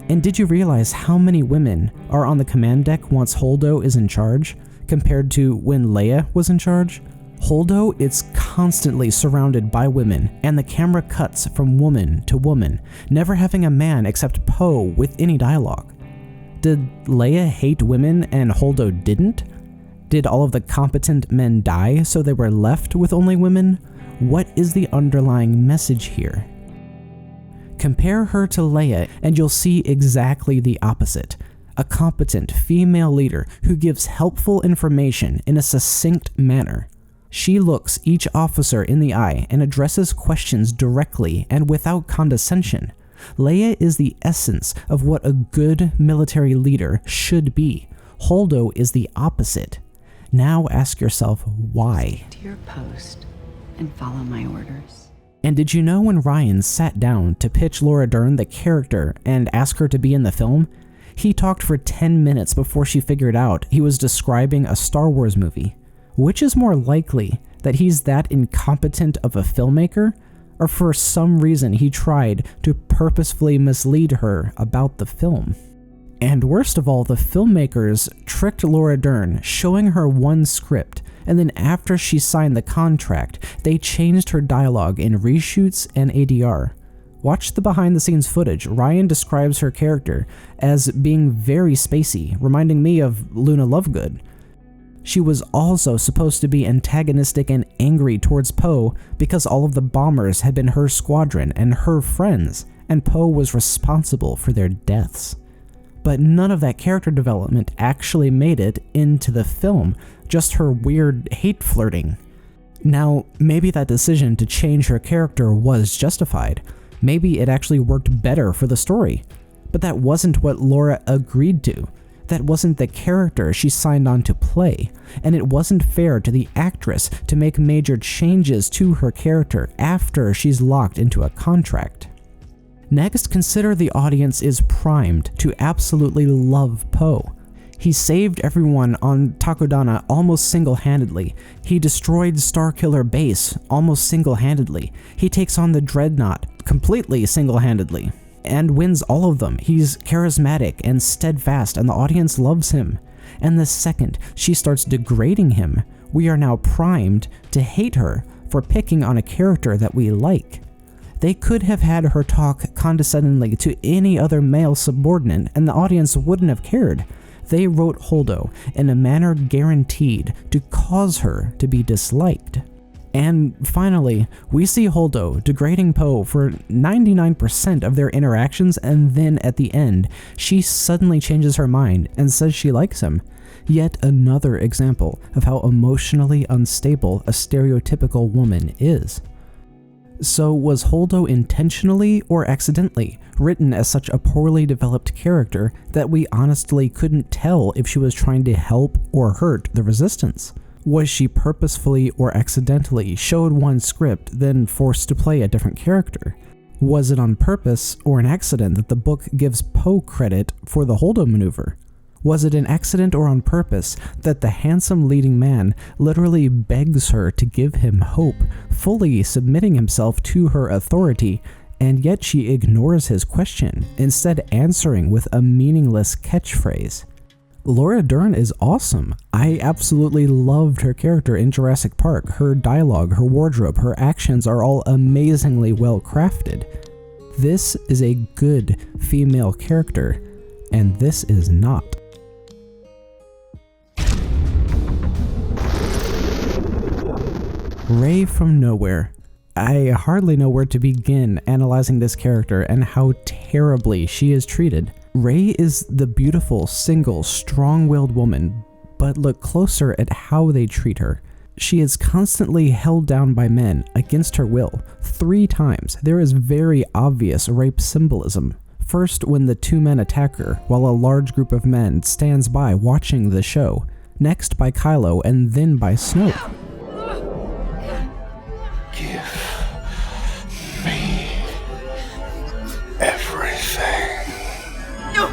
And did you realize how many women are on the command deck once Holdo is in charge, compared to when Leia was in charge? Holdo is constantly surrounded by women, and the camera cuts from woman to woman, never having a man except Poe with any dialogue. Did Leia hate women and Holdo didn't? Did all of the competent men die so they were left with only women? What is the underlying message here? Compare her to Leia and you'll see exactly the opposite. A competent female leader who gives helpful information in a succinct manner. She looks each officer in the eye and addresses questions directly and without condescension. Leia is the essence of what a good military leader should be. Holdo is the opposite. Now ask yourself why. To your post and follow my orders. And did you know when Ryan sat down to pitch Laura Dern the character and ask her to be in the film, he talked for 10 minutes before she figured out he was describing a Star Wars movie? Which is more likely, that he's that incompetent of a filmmaker, or for some reason he tried to purposefully mislead her about the film? And worst of all, the filmmakers tricked Laura Dern, showing her one script, and then after she signed the contract, they changed her dialogue in reshoots and ADR. Watch the behind-the-scenes footage. Ryan describes her character as being very spacey, reminding me of Luna Lovegood. She was also supposed to be antagonistic and angry towards Poe because all of the bombers had been her squadron and her friends, and Poe was responsible for their deaths. But none of that character development actually made it into the film, just her weird hate flirting. Now, maybe that decision to change her character was justified. Maybe it actually worked better for the story. But that wasn't what Laura agreed to. That wasn't the character she signed on to play, and it wasn't fair to the actress to make major changes to her character after she's locked into a contract. Next, consider the audience is primed to absolutely love Poe. He saved everyone on Takodana almost single-handedly. He destroyed Starkiller Base almost single-handedly. He takes on the Dreadnought completely single-handedly and wins all of them. He's charismatic and steadfast, and the audience loves him. And the second she starts degrading him, we are now primed to hate her for picking on a character that we like. They could have had her talk condescendingly to any other male subordinate, and the audience wouldn't have cared. They wrote Holdo in a manner guaranteed to cause her to be disliked. And finally, we see Holdo degrading Poe for 99% of their interactions, and then at the end, she suddenly changes her mind and says she likes him. Yet another example of how emotionally unstable a stereotypical woman is. So was Holdo intentionally or accidentally written as such a poorly developed character that we honestly couldn't tell if she was trying to help or hurt the Resistance? Was she purposefully or accidentally showed one script, then forced to play a different character? Was it on purpose or an accident that the book gives Poe credit for the Holdo maneuver? Was it an accident or on purpose that the handsome leading man literally begs her to give him hope, fully submitting himself to her authority, and yet she ignores his question, instead answering with a meaningless catchphrase? Laura Dern is awesome. I absolutely loved her character in Jurassic Park. Her dialogue, her wardrobe, her actions are all amazingly well crafted. This is a good female character, and this is not. Rey from nowhere. I hardly know where to begin analyzing this character and how terribly she is treated. Rey is the beautiful, single, strong-willed woman, but look closer at how they treat her. She is constantly held down by men against her will. 3 times, there is very obvious rape symbolism. First, when the 2 men attack her, while a large group of men stands by watching the show. Next by Kylo, and then by Snoke. Give me everything. No!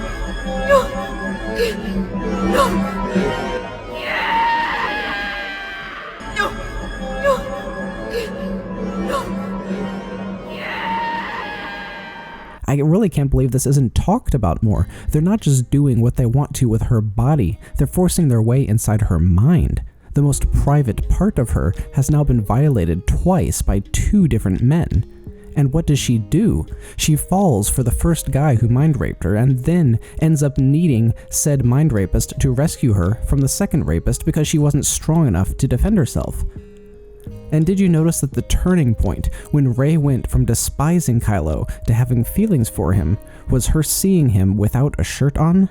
I really can't believe this isn't talked about more. They're not just doing what they want to with her body, they're forcing their way inside her mind. The most private part of her has now been violated twice by 2 different men. And what does she do? She falls for the first guy who mind raped her and then ends up needing said mind rapist to rescue her from the second rapist because she wasn't strong enough to defend herself. And did you notice that the turning point when Rey went from despising Kylo to having feelings for him was her seeing him without a shirt on?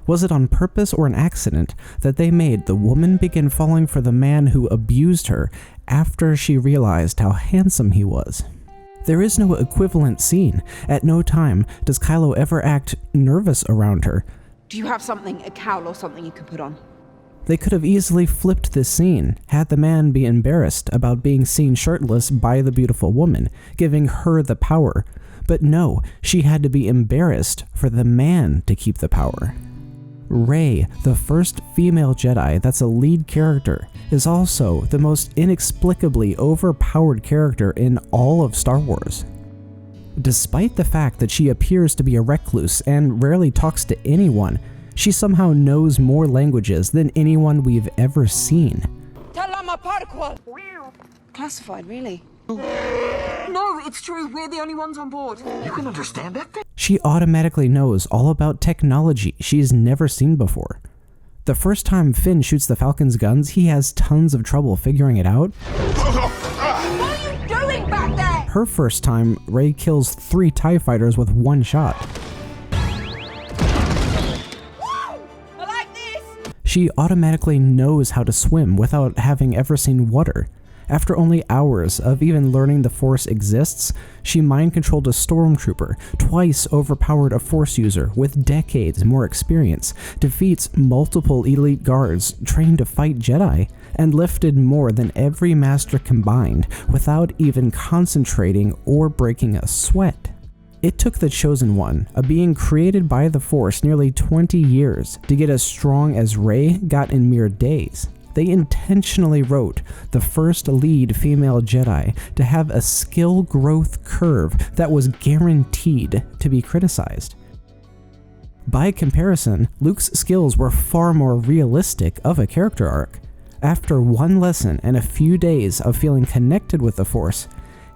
Was it on purpose or an accident that they made the woman begin falling for the man who abused her after she realized how handsome he was? There is no equivalent scene. At no time does Kylo ever act nervous around her. Do you have something, a cowl or something you can put on? They could have easily flipped this scene, had the man be embarrassed about being seen shirtless by the beautiful woman, giving her the power. But no, she had to be embarrassed for the man to keep the power. Rey, the first female Jedi that's a lead character, is also the most inexplicably overpowered character in all of Star Wars. Despite the fact that she appears to be a recluse and rarely talks to anyone, she somehow knows more languages than anyone we've ever seen. Classified, really? No, it's true. We're the only ones on board. You can understand that thing? She automatically knows all about technology she's never seen before. The first time Finn shoots the Falcon's guns, he has tons of trouble figuring it out. What are you doing back there? Her first time, Rey kills 3 TIE fighters with 1 shot. I like this! She automatically knows how to swim without having ever seen water. After only hours of even learning the Force exists, she mind-controlled a stormtrooper, twice overpowered a Force user with decades more experience, defeats multiple elite guards trained to fight Jedi, and lifted more than every master combined without even concentrating or breaking a sweat. It took the Chosen One, a being created by the Force, nearly 20 years to get as strong as Rey got in mere days. They intentionally wrote the first lead female Jedi to have a skill growth curve that was guaranteed to be criticized. By comparison, Luke's skills were far more realistic of a character arc. After 1 lesson and a few days of feeling connected with the Force,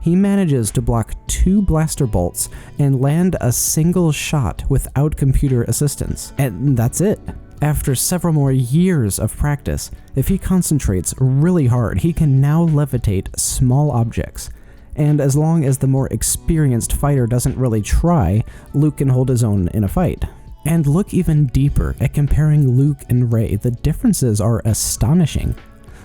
he manages to block 2 blaster bolts and land a single shot without computer assistance. And that's it. After several more years of practice, if he concentrates really hard, he can now levitate small objects. And as long as the more experienced fighter doesn't really try, Luke can hold his own in a fight. And look even deeper at comparing Luke and Rey, the differences are astonishing.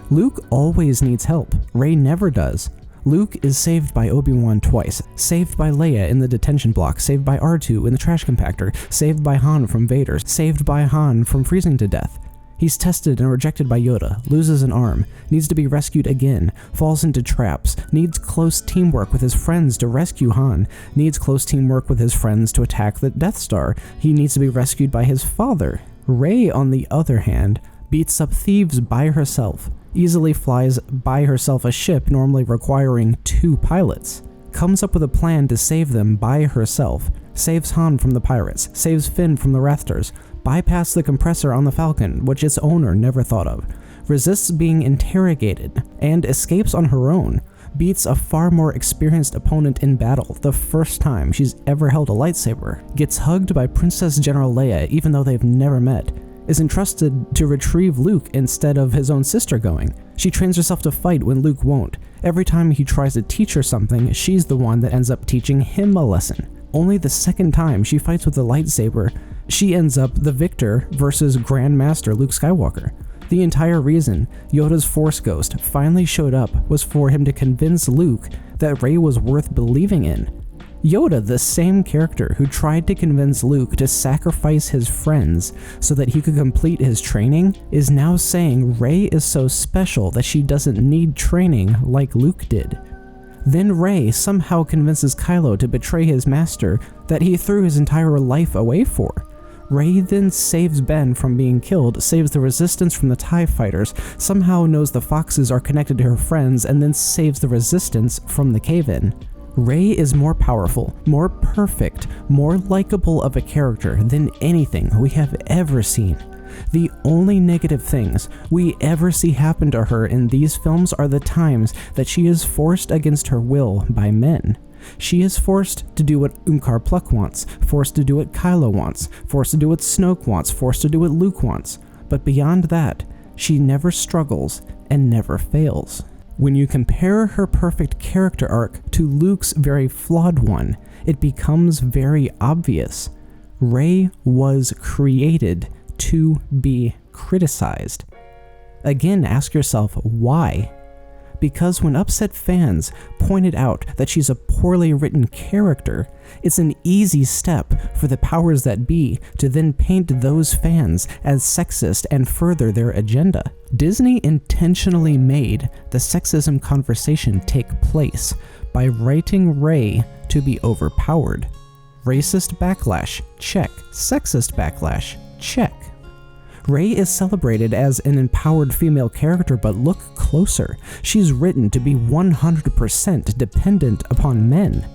Luke always needs help, Rey never does. Luke is saved by Obi-Wan twice, saved by Leia in the detention block, saved by R2 in the trash compactor, saved by Han from Vader, saved by Han from freezing to death. He's tested and rejected by Yoda, loses an arm, needs to be rescued again, falls into traps, needs close teamwork with his friends to rescue Han, needs close teamwork with his friends to attack the Death Star, he needs to be rescued by his father. Rey, on the other hand, beats up thieves by herself, easily flies by herself a ship normally requiring 2 pilots, comes up with a plan to save them by herself, saves Han from the pirates, saves Finn from the Raptors, bypasses the compressor on the Falcon, which its owner never thought of, resists being interrogated, and escapes on her own, beats a far more experienced opponent in battle the first time she's ever held a lightsaber, gets hugged by Princess General Leia even though they've never met, is entrusted to retrieve Luke instead of his own sister going. She trains herself to fight when Luke won't. Every time he tries to teach her something, she's the one that ends up teaching him a lesson. Only the second time she fights with a lightsaber, she ends up the victor versus Grand Master Luke Skywalker. The entire reason Yoda's Force Ghost finally showed up was for him to convince Luke that Rey was worth believing in. Yoda, the same character who tried to convince Luke to sacrifice his friends so that he could complete his training, is now saying Rey is so special that she doesn't need training like Luke did. Then Rey somehow convinces Kylo to betray his master that he threw his entire life away for. Rey then saves Ben from being killed, saves the Resistance from the TIE fighters, somehow knows the Foxes are connected to her friends, and then saves the Resistance from the cave-in. Rey is more powerful, more perfect, more likable of a character than anything we have ever seen. The only negative things we ever see happen to her in these films are the times that she is forced against her will by men. She is forced to do what Unkar Pluck wants, forced to do what Kylo wants, forced to do what Snoke wants, forced to do what Luke wants. But beyond that, she never struggles and never fails. When you compare her perfect character arc to Luke's very flawed one, it becomes very obvious. Rey was created to be criticized. Again, ask yourself why? Because when upset fans pointed out that she's a poorly written character, it's an easy step for the powers that be to then paint those fans as sexist and further their agenda. Disney intentionally made the sexism conversation take place by writing Rey to be overpowered. Racist backlash, check. Sexist backlash, check. Rey is celebrated as an empowered female character, but look closer. She's written to be 100% dependent upon men.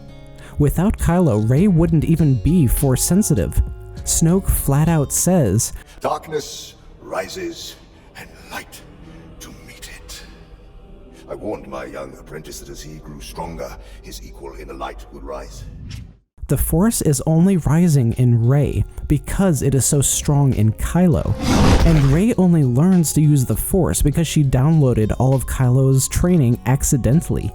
Without Kylo, Rey wouldn't even be force sensitive. Snoke flat out says, "Darkness rises and light to meet it. I warned my young apprentice that as he grew stronger, his equal in the light would rise." The Force is only rising in Rey because it is so strong in Kylo. And Rey only learns to use the Force because she downloaded all of Kylo's training accidentally.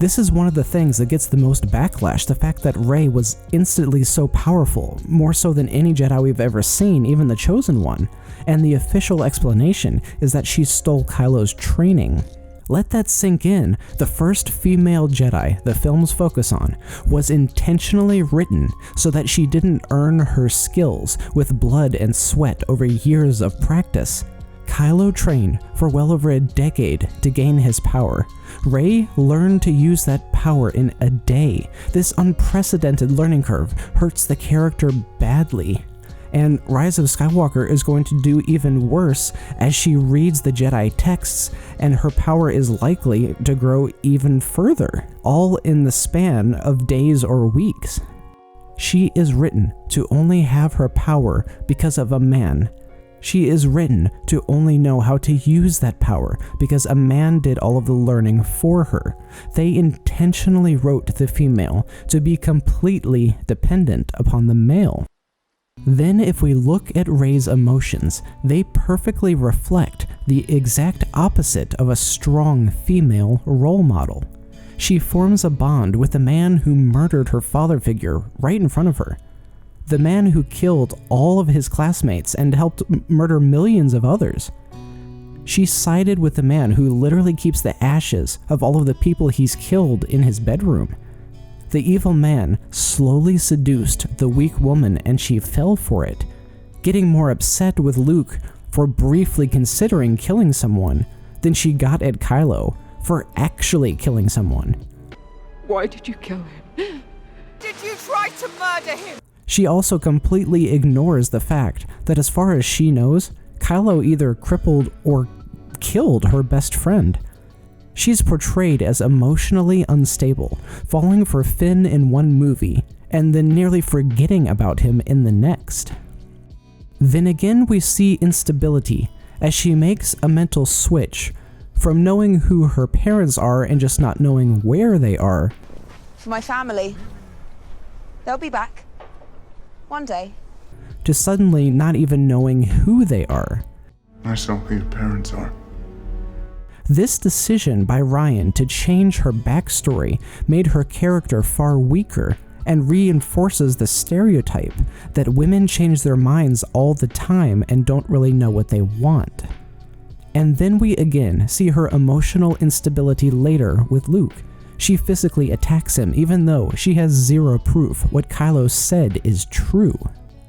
This is one of the things that gets the most backlash, the fact that Rey was instantly so powerful, more so than any Jedi we've ever seen, even the Chosen One. And the official explanation is that she stole Kylo's training. Let that sink in. The first female Jedi the films focus on was intentionally written so that she didn't earn her skills with blood and sweat over years of practice. Kylo trained for well over a decade to gain his power. Rey learned to use that power in a day. This unprecedented learning curve hurts the character badly. And Rise of Skywalker is going to do even worse as she reads the Jedi texts, and her power is likely to grow even further, all in the span of days or weeks. She is written to only have her power because of a man. She is written to only know how to use that power because a man did all of the learning for her. They intentionally wrote the female to be completely dependent upon the male. Then if we look at Rey's emotions, they perfectly reflect the exact opposite of a strong female role model. She forms a bond with the man who murdered her father figure right in front of her. The man who killed all of his classmates and helped murder millions of others. She sided with the man who literally keeps the ashes of all of the people he's killed in his bedroom. The evil man slowly seduced the weak woman and she fell for it, getting more upset with Luke for briefly considering killing someone than she got at Kylo for actually killing someone. Why did you kill him? Did you try to murder him? She also completely ignores the fact that as far as she knows, Kylo either crippled or killed her best friend. She's portrayed as emotionally unstable, falling for Finn in one movie, and then nearly forgetting about him in the next. Then again we see instability as she makes a mental switch from knowing who her parents are and just not knowing where they are. For my family. They'll be back. One day. To suddenly not even knowing who they are. I saw who your parents are. This decision by Ryan to change her backstory made her character far weaker and reinforces the stereotype that women change their minds all the time and don't really know what they want. And then we again see her emotional instability later with Luke. She physically attacks him even though she has zero proof what Kylo said is true.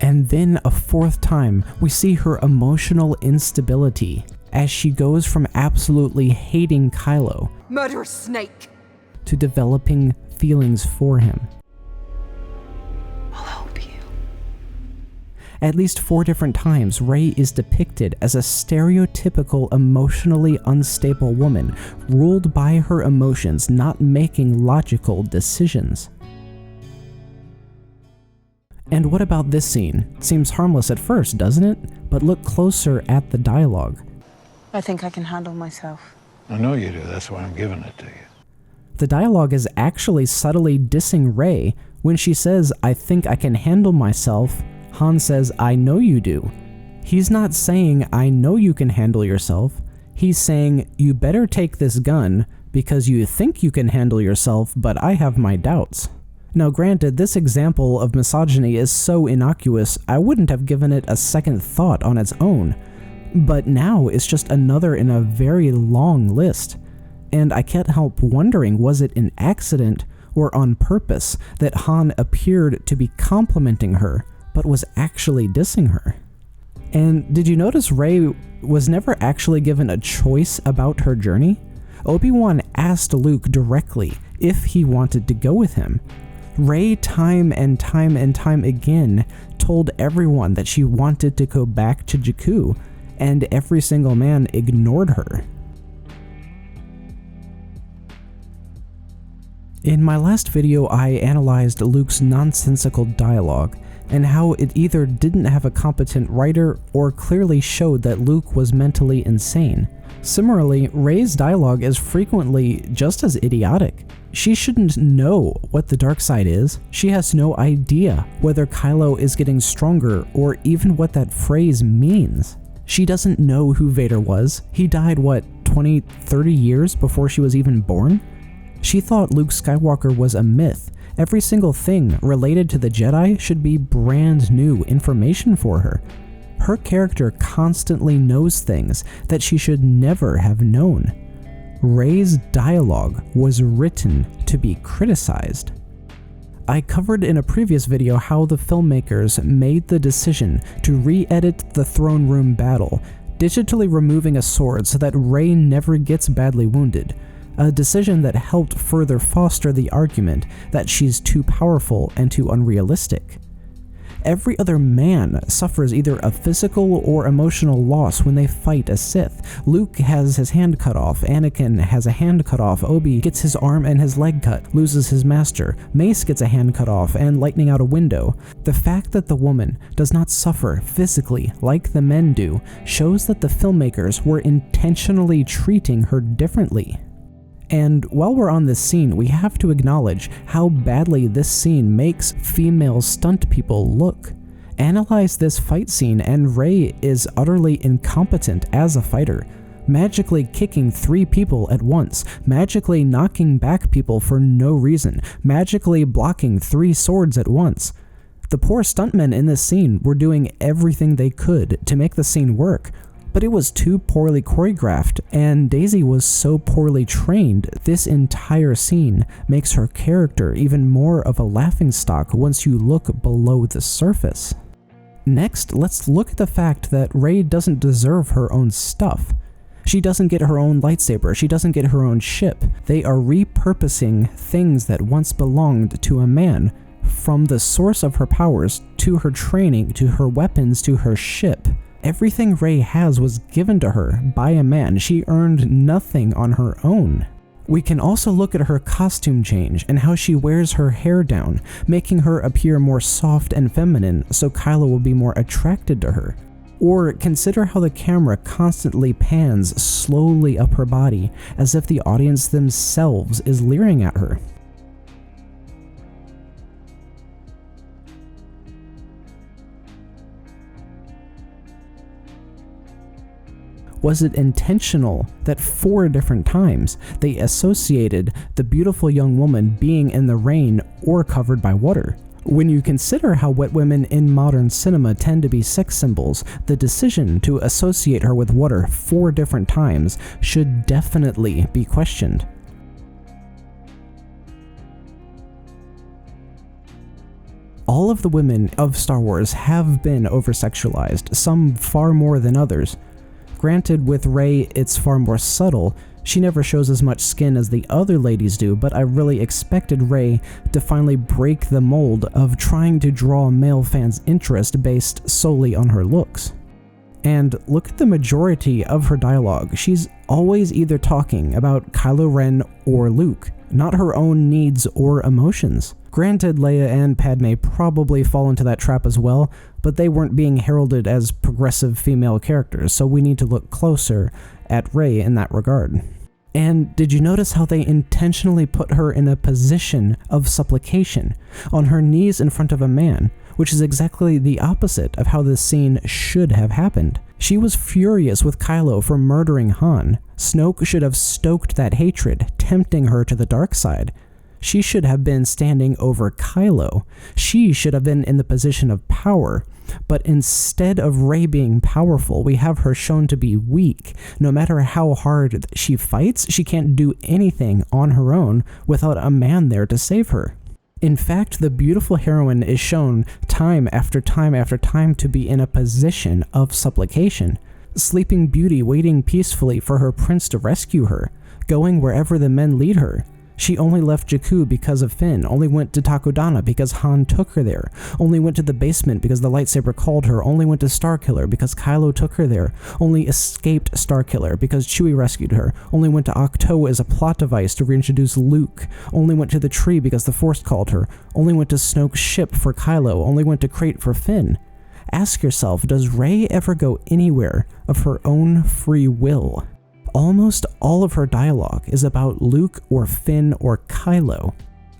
And then a fourth time we see her emotional instability as she goes from absolutely hating Kylo, murderous snake, to developing feelings for him. I'll help you. At least 4 different times, Rey is depicted as a stereotypical emotionally unstable woman, ruled by her emotions, not making logical decisions. And what about this scene? Seems harmless at first, doesn't it? But look closer at the dialogue. I think I can handle myself. I know you do, that's why I'm giving it to you. The dialogue is actually subtly dissing Rey. When she says, "I think I can handle myself," Han says, "I know you do." He's not saying, "I know you can handle yourself." He's saying, "You better take this gun because you think you can handle yourself, but I have my doubts." Now granted, this example of misogyny is so innocuous, I wouldn't have given it a second thought on its own. But now it's just another in a very long list. And I can't help wondering, was it an accident or on purpose that Han appeared to be complimenting her, but was actually dissing her? And did you notice Rey was never actually given a choice about her journey? Obi-Wan asked Luke directly if he wanted to go with him. Rey time and time again told everyone that she wanted to go back to Jakku, and every single man ignored her. In my last video, I analyzed Luke's nonsensical dialogue, and how it either didn't have a competent writer or clearly showed that Luke was mentally insane. Similarly, Rey's dialogue is frequently just as idiotic. She shouldn't know what the dark side is. She has no idea whether Kylo is getting stronger or even what that phrase means. She doesn't know who Vader was. He died, what, 20, 30 years before she was even born? She thought Luke Skywalker was a myth. Every single thing related to the Jedi should be brand new information for her. Her character constantly knows things that she should never have known. Rey's dialogue was written to be criticized. I covered in a previous video how the filmmakers made the decision to re-edit the throne room battle, digitally removing a sword so that Rey never gets badly wounded, a decision that helped further foster the argument that she's too powerful and too unrealistic. Every other man suffers either a physical or emotional loss when they fight a Sith. Luke has his hand cut off, Anakin has a hand cut off, Obi gets his arm and his leg cut, loses his master, Mace gets a hand cut off and lightning out a window. The fact that the woman does not suffer physically like the men do shows that the filmmakers were intentionally treating her differently. And while we're on this scene, we have to acknowledge how badly this scene makes female stunt people look. Analyze this fight scene and Rey is utterly incompetent as a fighter, magically kicking 3 people at once, magically knocking back people for no reason, magically blocking 3 swords at once. The poor stuntmen in this scene were doing everything they could to make the scene work, but it was too poorly choreographed, and Daisy was so poorly trained. This entire scene makes her character even more of a laughingstock once you look below the surface. Next, let's look at the fact that Rey doesn't deserve her own stuff. She doesn't get her own lightsaber, she doesn't get her own ship. They are repurposing things that once belonged to a man, from the source of her powers, to her training, to her weapons, to her ship. Everything Rey has was given to her by a man. She earned nothing on her own. We can also look at her costume change and how she wears her hair down, making her appear more soft and feminine so Kylo will be more attracted to her. Or consider how the camera constantly pans slowly up her body as if the audience themselves is leering at her. Was it intentional that 4 different times they associated the beautiful young woman being in the rain or covered by water? When you consider how wet women in modern cinema tend to be sex symbols, the decision to associate her with water 4 different times should definitely be questioned. All of the women of Star Wars have been over-sexualized, some far more than others. Granted, with Rey, it's far more subtle, She never shows as much skin as the other ladies do, but I really expected Rey to finally break the mold of trying to draw male fans' interest based solely on her looks. And look at the majority of her dialogue. She's always either talking about Kylo Ren or Luke, not her own needs or emotions. Granted, Leia and Padme probably fall into that trap as well, but they weren't being heralded as progressive female characters, so we need to look closer at Rey in that regard. And did you notice how they intentionally put her in a position of supplication, on her knees in front of a man, which is exactly the opposite of how this scene should have happened. She was furious with Kylo for murdering Han. Snoke should have stoked that hatred, tempting her to the dark side. She should have been standing over Kylo. She should have been in the position of power. But instead of Rey being powerful, we have her shown to be weak. No matter how hard she fights, she can't do anything on her own without a man there to save her. In fact, the beautiful heroine is shown time after time after time to be in a position of supplication. Sleeping Beauty waiting peacefully for her prince to rescue her, going wherever the men lead her. She only left Jakku because of Finn, only went to Takodana because Han took her there, only went to the basement because the lightsaber called her, only went to Starkiller because Kylo took her there, only escaped Starkiller because Chewie rescued her, only went to Ahch-To as a plot device to reintroduce Luke, only went to the tree because the Force called her, only went to Snoke's ship for Kylo, only went to Crate for Finn. Ask yourself, does Rey ever go anywhere of her own free will? Almost all of her dialogue is about Luke or Finn or Kylo.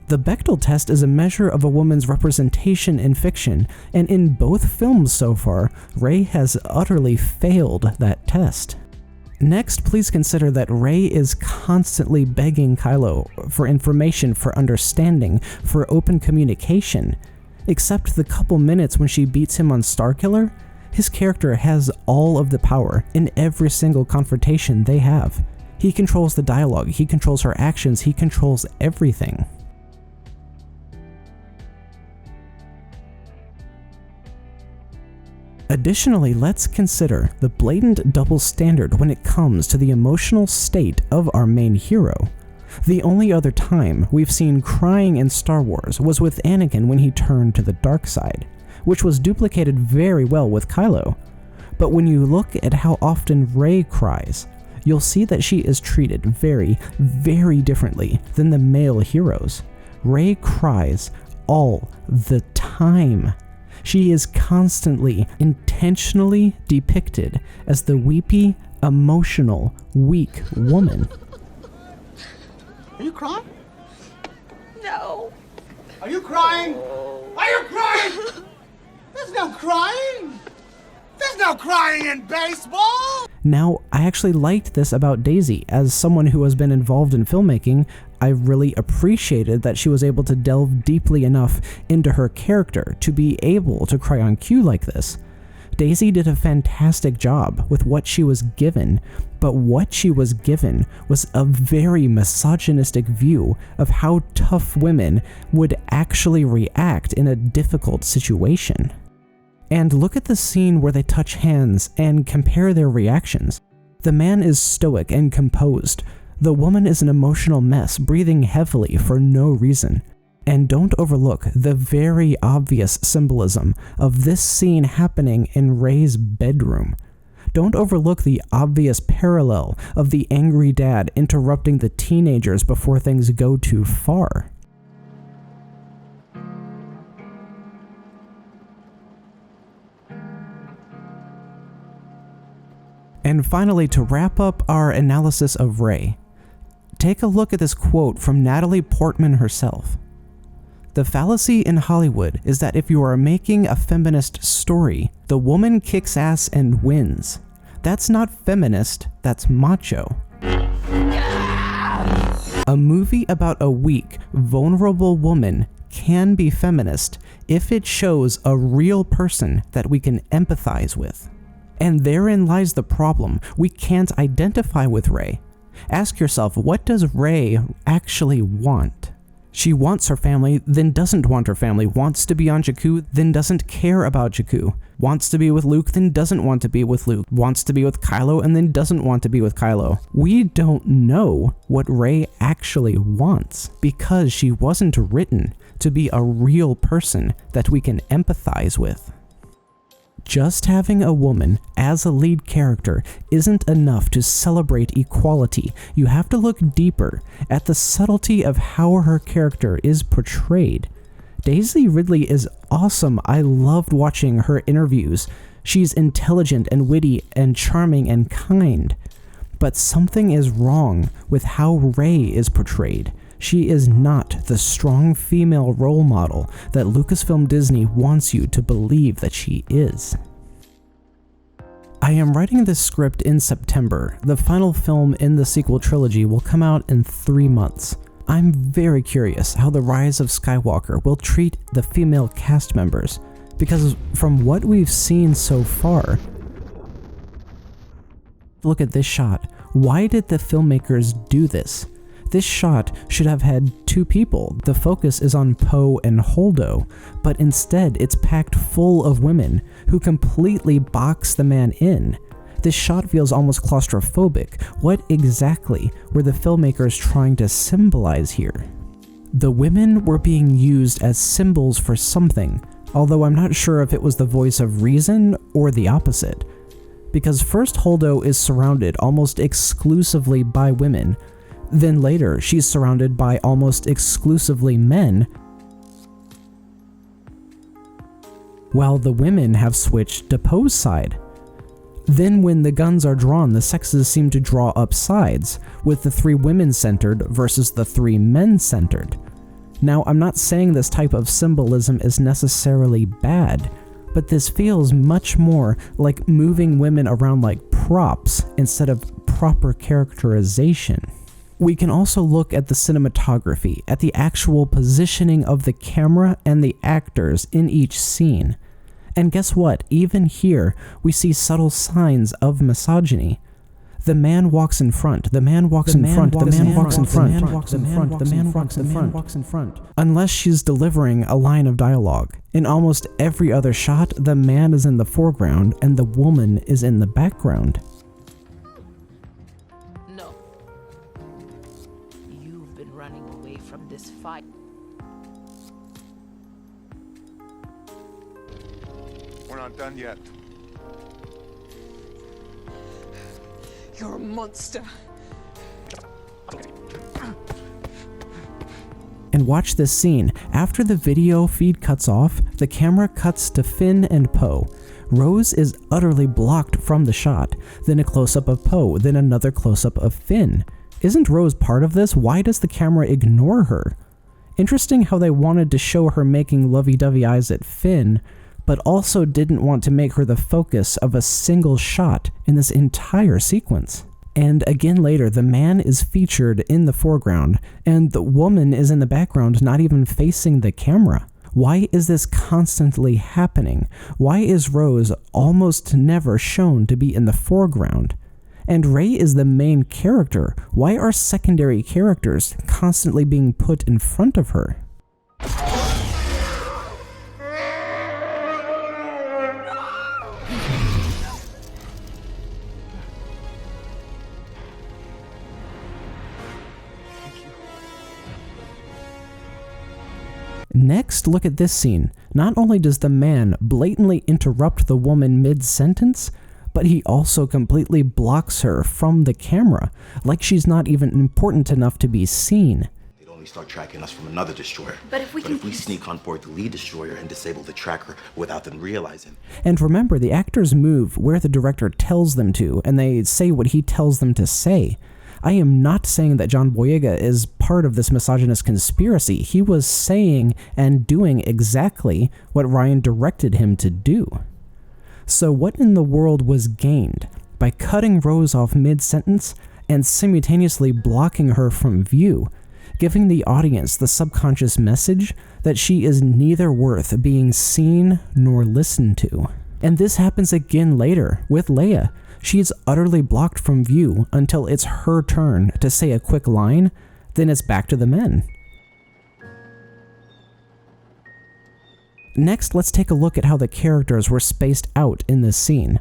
The Bechdel test is a measure of a woman's representation in fiction, and in both films so far, Rey has utterly failed that test. Next, please consider that Rey is constantly begging Kylo for information, for understanding, for open communication. Except the couple minutes when she beats him on Starkiller, his character has all of the power in every single confrontation they have. He controls the dialogue, he controls her actions, he controls everything. Additionally, let's consider the blatant double standard when it comes to the emotional state of our main hero. The only other time we've seen crying in Star Wars was with Anakin when he turned to the dark side, which was duplicated very well with Kylo. But when you look at how often Rey cries, you'll see that she is treated very, very differently than the male heroes. Rey cries all the time. She is constantly, intentionally depicted as the weepy, emotional, weak woman. Are you crying? No. Are you crying? Are you crying? There's no crying! There's no crying in baseball! Now, I actually liked this about Daisy. As someone who has been involved in filmmaking, I really appreciated that she was able to delve deeply enough into her character to be able to cry on cue like this. Daisy did a fantastic job with what she was given, but what she was given was a very misogynistic view of how tough women would actually react in a difficult situation. And look at the scene where they touch hands and compare their reactions. The man is stoic and composed. The woman is an emotional mess, breathing heavily for no reason. And don't overlook the very obvious symbolism of this scene happening in Rey's bedroom. Don't overlook the obvious parallel of the angry dad interrupting the teenagers before things go too far. And finally, to wrap up our analysis of Rey, take a look at this quote from Natalie Portman herself. The fallacy in Hollywood is that if you are making a feminist story, the woman kicks ass and wins. That's not feminist, that's macho. A movie about a weak, vulnerable woman can be feminist if it shows a real person that we can empathize with. And therein lies the problem. We can't identify with Rey. Ask yourself, what does Rey actually want? She wants her family, then doesn't want her family, wants to be on Jakku, then doesn't care about Jakku, wants to be with Luke, then doesn't want to be with Luke, wants to be with Kylo, and then doesn't want to be with Kylo. We don't know what Rey actually wants because she wasn't written to be a real person that we can empathize with. Just having a woman as a lead character isn't enough to celebrate equality. You have to look deeper at the subtlety of how her character is portrayed. Daisy Ridley is awesome. I loved watching her interviews. She's intelligent and witty and charming and kind. But something is wrong with how Rey is portrayed. She is not the strong female role model that Lucasfilm Disney wants you to believe that she is. I am writing this script in September. The final film in the sequel trilogy will come out in 3 months. I'm very curious how The Rise of Skywalker will treat the female cast members, because from what we've seen so far, look at this shot. Why did the filmmakers do this? This shot should have had 2 people. The focus is on Poe and Holdo, but instead it's packed full of women who completely box the man in. This shot feels almost claustrophobic. What exactly were the filmmakers trying to symbolize here? The women were being used as symbols for something, although I'm not sure if it was the voice of reason or the opposite. Because first Holdo is surrounded almost exclusively by women, then later she's surrounded by almost exclusively men, while the women have switched to Poe's side. Then when the guns are drawn, the sexes seem to draw up sides, with the 3 women centered versus the 3 men centered. Now, I'm not saying this type of symbolism is necessarily bad, but this feels much more like moving women around like props instead of proper characterization. We can also look at the cinematography, at the actual positioning of the camera and the actors in each scene. And guess what? Even here, we see subtle signs of misogyny. The man walks in front, the man walks in front, the man walks in front, the man walks in front, the man walks in front. Unless she's delivering a line of dialogue. In almost every other shot, the man is in the foreground and the woman is in the background. No. You've been running away from this fight. We're not done yet. You're a monster. And watch this scene. After the video feed cuts off, the camera cuts to Finn and Poe. Rose is utterly blocked from the shot, then a close-up of Poe, then another close-up of Finn. Isn't Rose part of this? Why does the camera ignore her? Interesting how they wanted to show her making lovey-dovey eyes at Finn, but also didn't want to make her the focus of a single shot in this entire sequence. And again later, the man is featured in the foreground, and the woman is in the background, not even facing the camera. Why is this constantly happening? Why is Rose almost never shown to be in the foreground? And Rey is the main character. Why are secondary characters constantly being put in front of her? Next, look at this scene. Not only does the man blatantly interrupt the woman mid-sentence, but he also completely blocks her from the camera, like she's not even important enough to be seen. They'd only start tracking us from another destroyer. But if we sneak on board the lead destroyer and disable the tracker without them realizing. And remember, the actors move where the director tells them to, and they say what he tells them to say. I am not saying that John Boyega is part of this misogynist conspiracy. He was saying and doing exactly what Rian directed him to do. So what in the world was gained by cutting Rose off mid-sentence and simultaneously blocking her from view, giving the audience the subconscious message that she is neither worth being seen nor listened to? And this happens again later with Leia. She's utterly blocked from view until it's her turn to say a quick line, then it's back to the men. Next, let's take a look at how the characters were spaced out in this scene.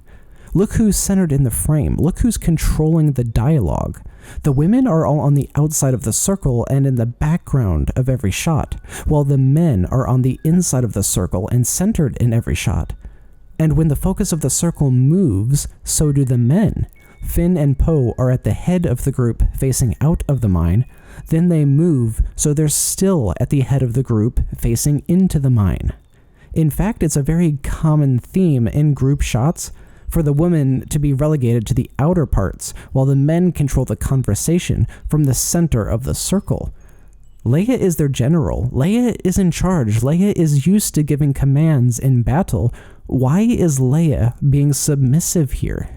Look who's centered in the frame. Look who's controlling the dialogue. The women are all on the outside of the circle and in the background of every shot, while the men are on the inside of the circle and centered in every shot. And when the focus of the circle moves, so do the men. Finn and Poe are at the head of the group facing out of the mine, then they move so they're still at the head of the group facing into the mine. In fact, it's a very common theme in group shots for the women to be relegated to the outer parts, while the men control the conversation from the center of the circle. Leia is their general. Leia is in charge. Leia is used to giving commands in battle. Why is Leia being submissive here?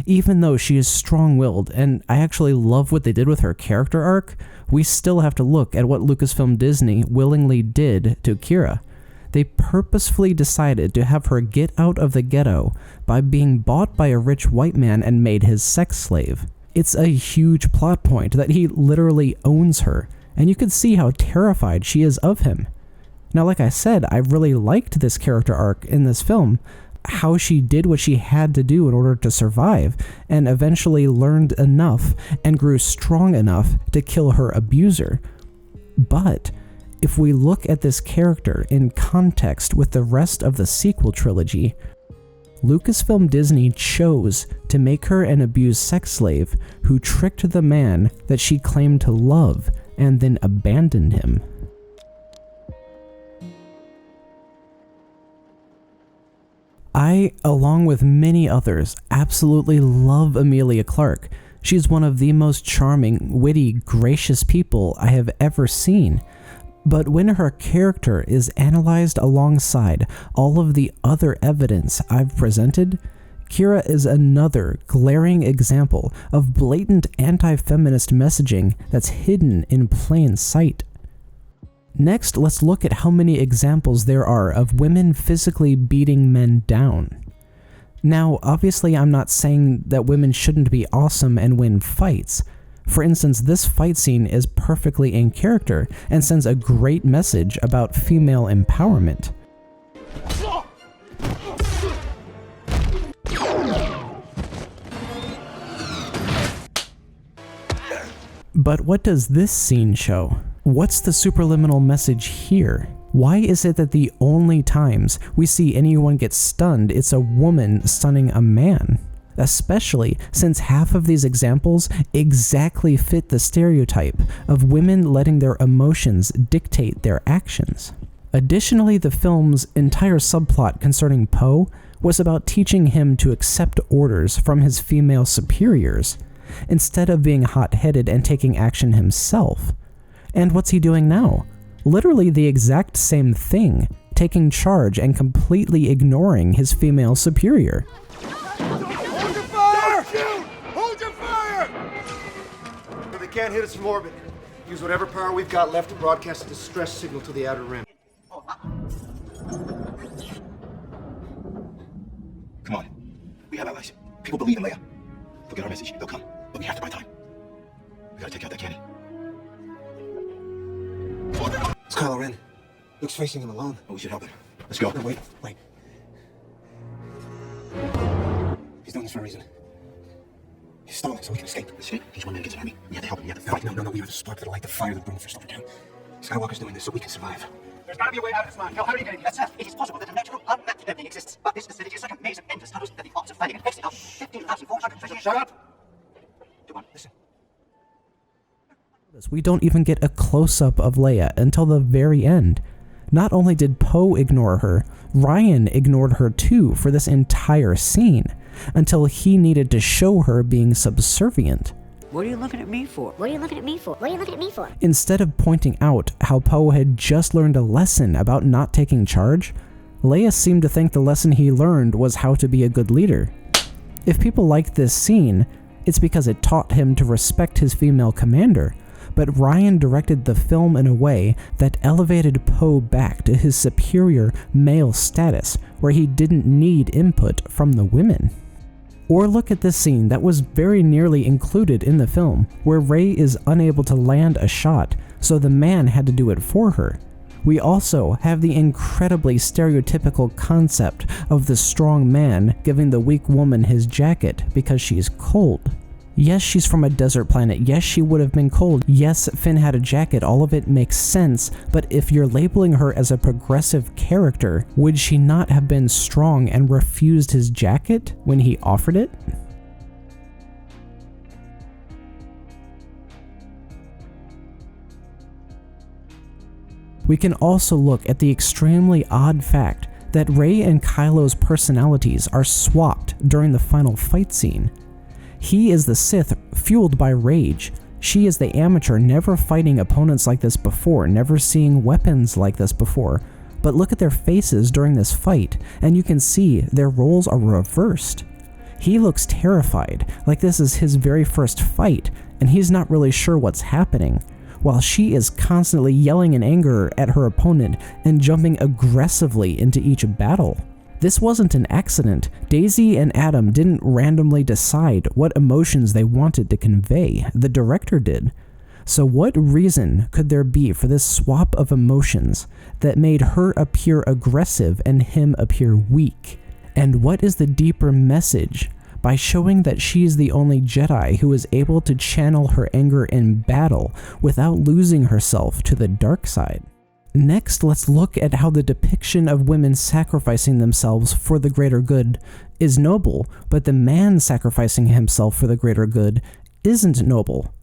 Even though she is strong-willed, and I actually love what they did with her character arc, we still have to look at what Lucasfilm Disney willingly did to Qi'ra. They purposefully decided to have her get out of the ghetto by being bought by a rich white man and made his sex slave. It's a huge plot point that he literally owns her, and you can see how terrified she is of him. Now, like I said, I really liked this character arc in this film, how she did what she had to do in order to survive, and eventually learned enough and grew strong enough to kill her abuser. But if we look at this character in context with the rest of the sequel trilogy, Lucasfilm Disney chose to make her an abused sex slave who tricked the man that she claimed to love and then abandoned him. I, along with many others, absolutely love Emilia Clarke. She's one of the most charming, witty, gracious people I have ever seen. But when her character is analyzed alongside all of the other evidence I've presented, Qi'ra is another glaring example of blatant anti-feminist messaging that's hidden in plain sight. Next, let's look at how many examples there are of women physically beating men down. Now, obviously I'm not saying that women shouldn't be awesome and win fights. For instance, this fight scene is perfectly in character and sends a great message about female empowerment. But what does this scene show? What's the superliminal message here? Why is it that the only times we see anyone get stunned, it's a woman stunning a man? Especially since half of these examples exactly fit the stereotype of women letting their emotions dictate their actions. Additionally, the film's entire subplot concerning Poe was about teaching him to accept orders from his female superiors, instead of being hot-headed and taking action himself. And what's he doing now? Literally the exact same thing, taking charge and completely ignoring his female superior. Hold your fire! Hold your fire! They can't hit us from orbit. Use whatever power we've got left to broadcast a distress signal to the outer rim. Come on. We have allies. People believe in Leia. They'll get our message. They'll come. But we have to buy time. We gotta take out that cannon. It's Kylo Ren. Luke's facing him alone. Oh, we should help him. Let's go. No, wait. He's doing this for a reason. He's stalling so we can escape. Escape? Each one man gets an army. We have to help him. We have to fight. No. We are the spark that'll light the fire that burned the first over town. Skywalker's doing this so we can survive. There's gotta be a way out of this mine. How are you getting here? Seth, it is possible that a natural unmapped ending exists, but this vicinity is like a maze of endless tunnels that the odds of finding an exit are 15,400. Shut up! Come on, listen. We don't even get a close-up of Leia until the very end. Not only did Poe ignore her, Ryan ignored her too for this entire scene, until he needed to show her being subservient. What are you looking at me for? What are you looking at me for? What are you looking at me for? Instead of pointing out how Poe had just learned a lesson about not taking charge, Leia seemed to think the lesson he learned was how to be a good leader. If people liked this scene, it's because it taught him to respect his female commander, but Ryan directed the film in a way that elevated Poe back to his superior male status, where he didn't need input from the women. Or look at this scene that was very nearly included in the film, where Rey is unable to land a shot, so the man had to do it for her. We also have the incredibly stereotypical concept of the strong man giving the weak woman his jacket because she's cold. Yes, she's from a desert planet. Yes, she would have been cold. Yes, Finn had a jacket. All of it makes sense. But if you're labeling her as a progressive character, would she not have been strong and refused his jacket when he offered it? We can also look at the extremely odd fact that Rey and Kylo's personalities are swapped during the final fight scene. He is the Sith fueled by rage. She is the amateur, never fighting opponents like this before, never seeing weapons like this before. But look at their faces during this fight, and you can see their roles are reversed. He looks terrified, like this is his very first fight, and he's not really sure what's happening, while she is constantly yelling in anger at her opponent and jumping aggressively into each battle. This wasn't an accident. Daisy and Adam didn't randomly decide what emotions they wanted to convey. The director did. So what reason could there be for this swap of emotions that made her appear aggressive and him appear weak? And what is the deeper message by showing that she is the only Jedi who is able to channel her anger in battle without losing herself to the dark side? Next, let's look at how the depiction of women sacrificing themselves for the greater good is noble, but the man sacrificing himself for the greater good isn't noble.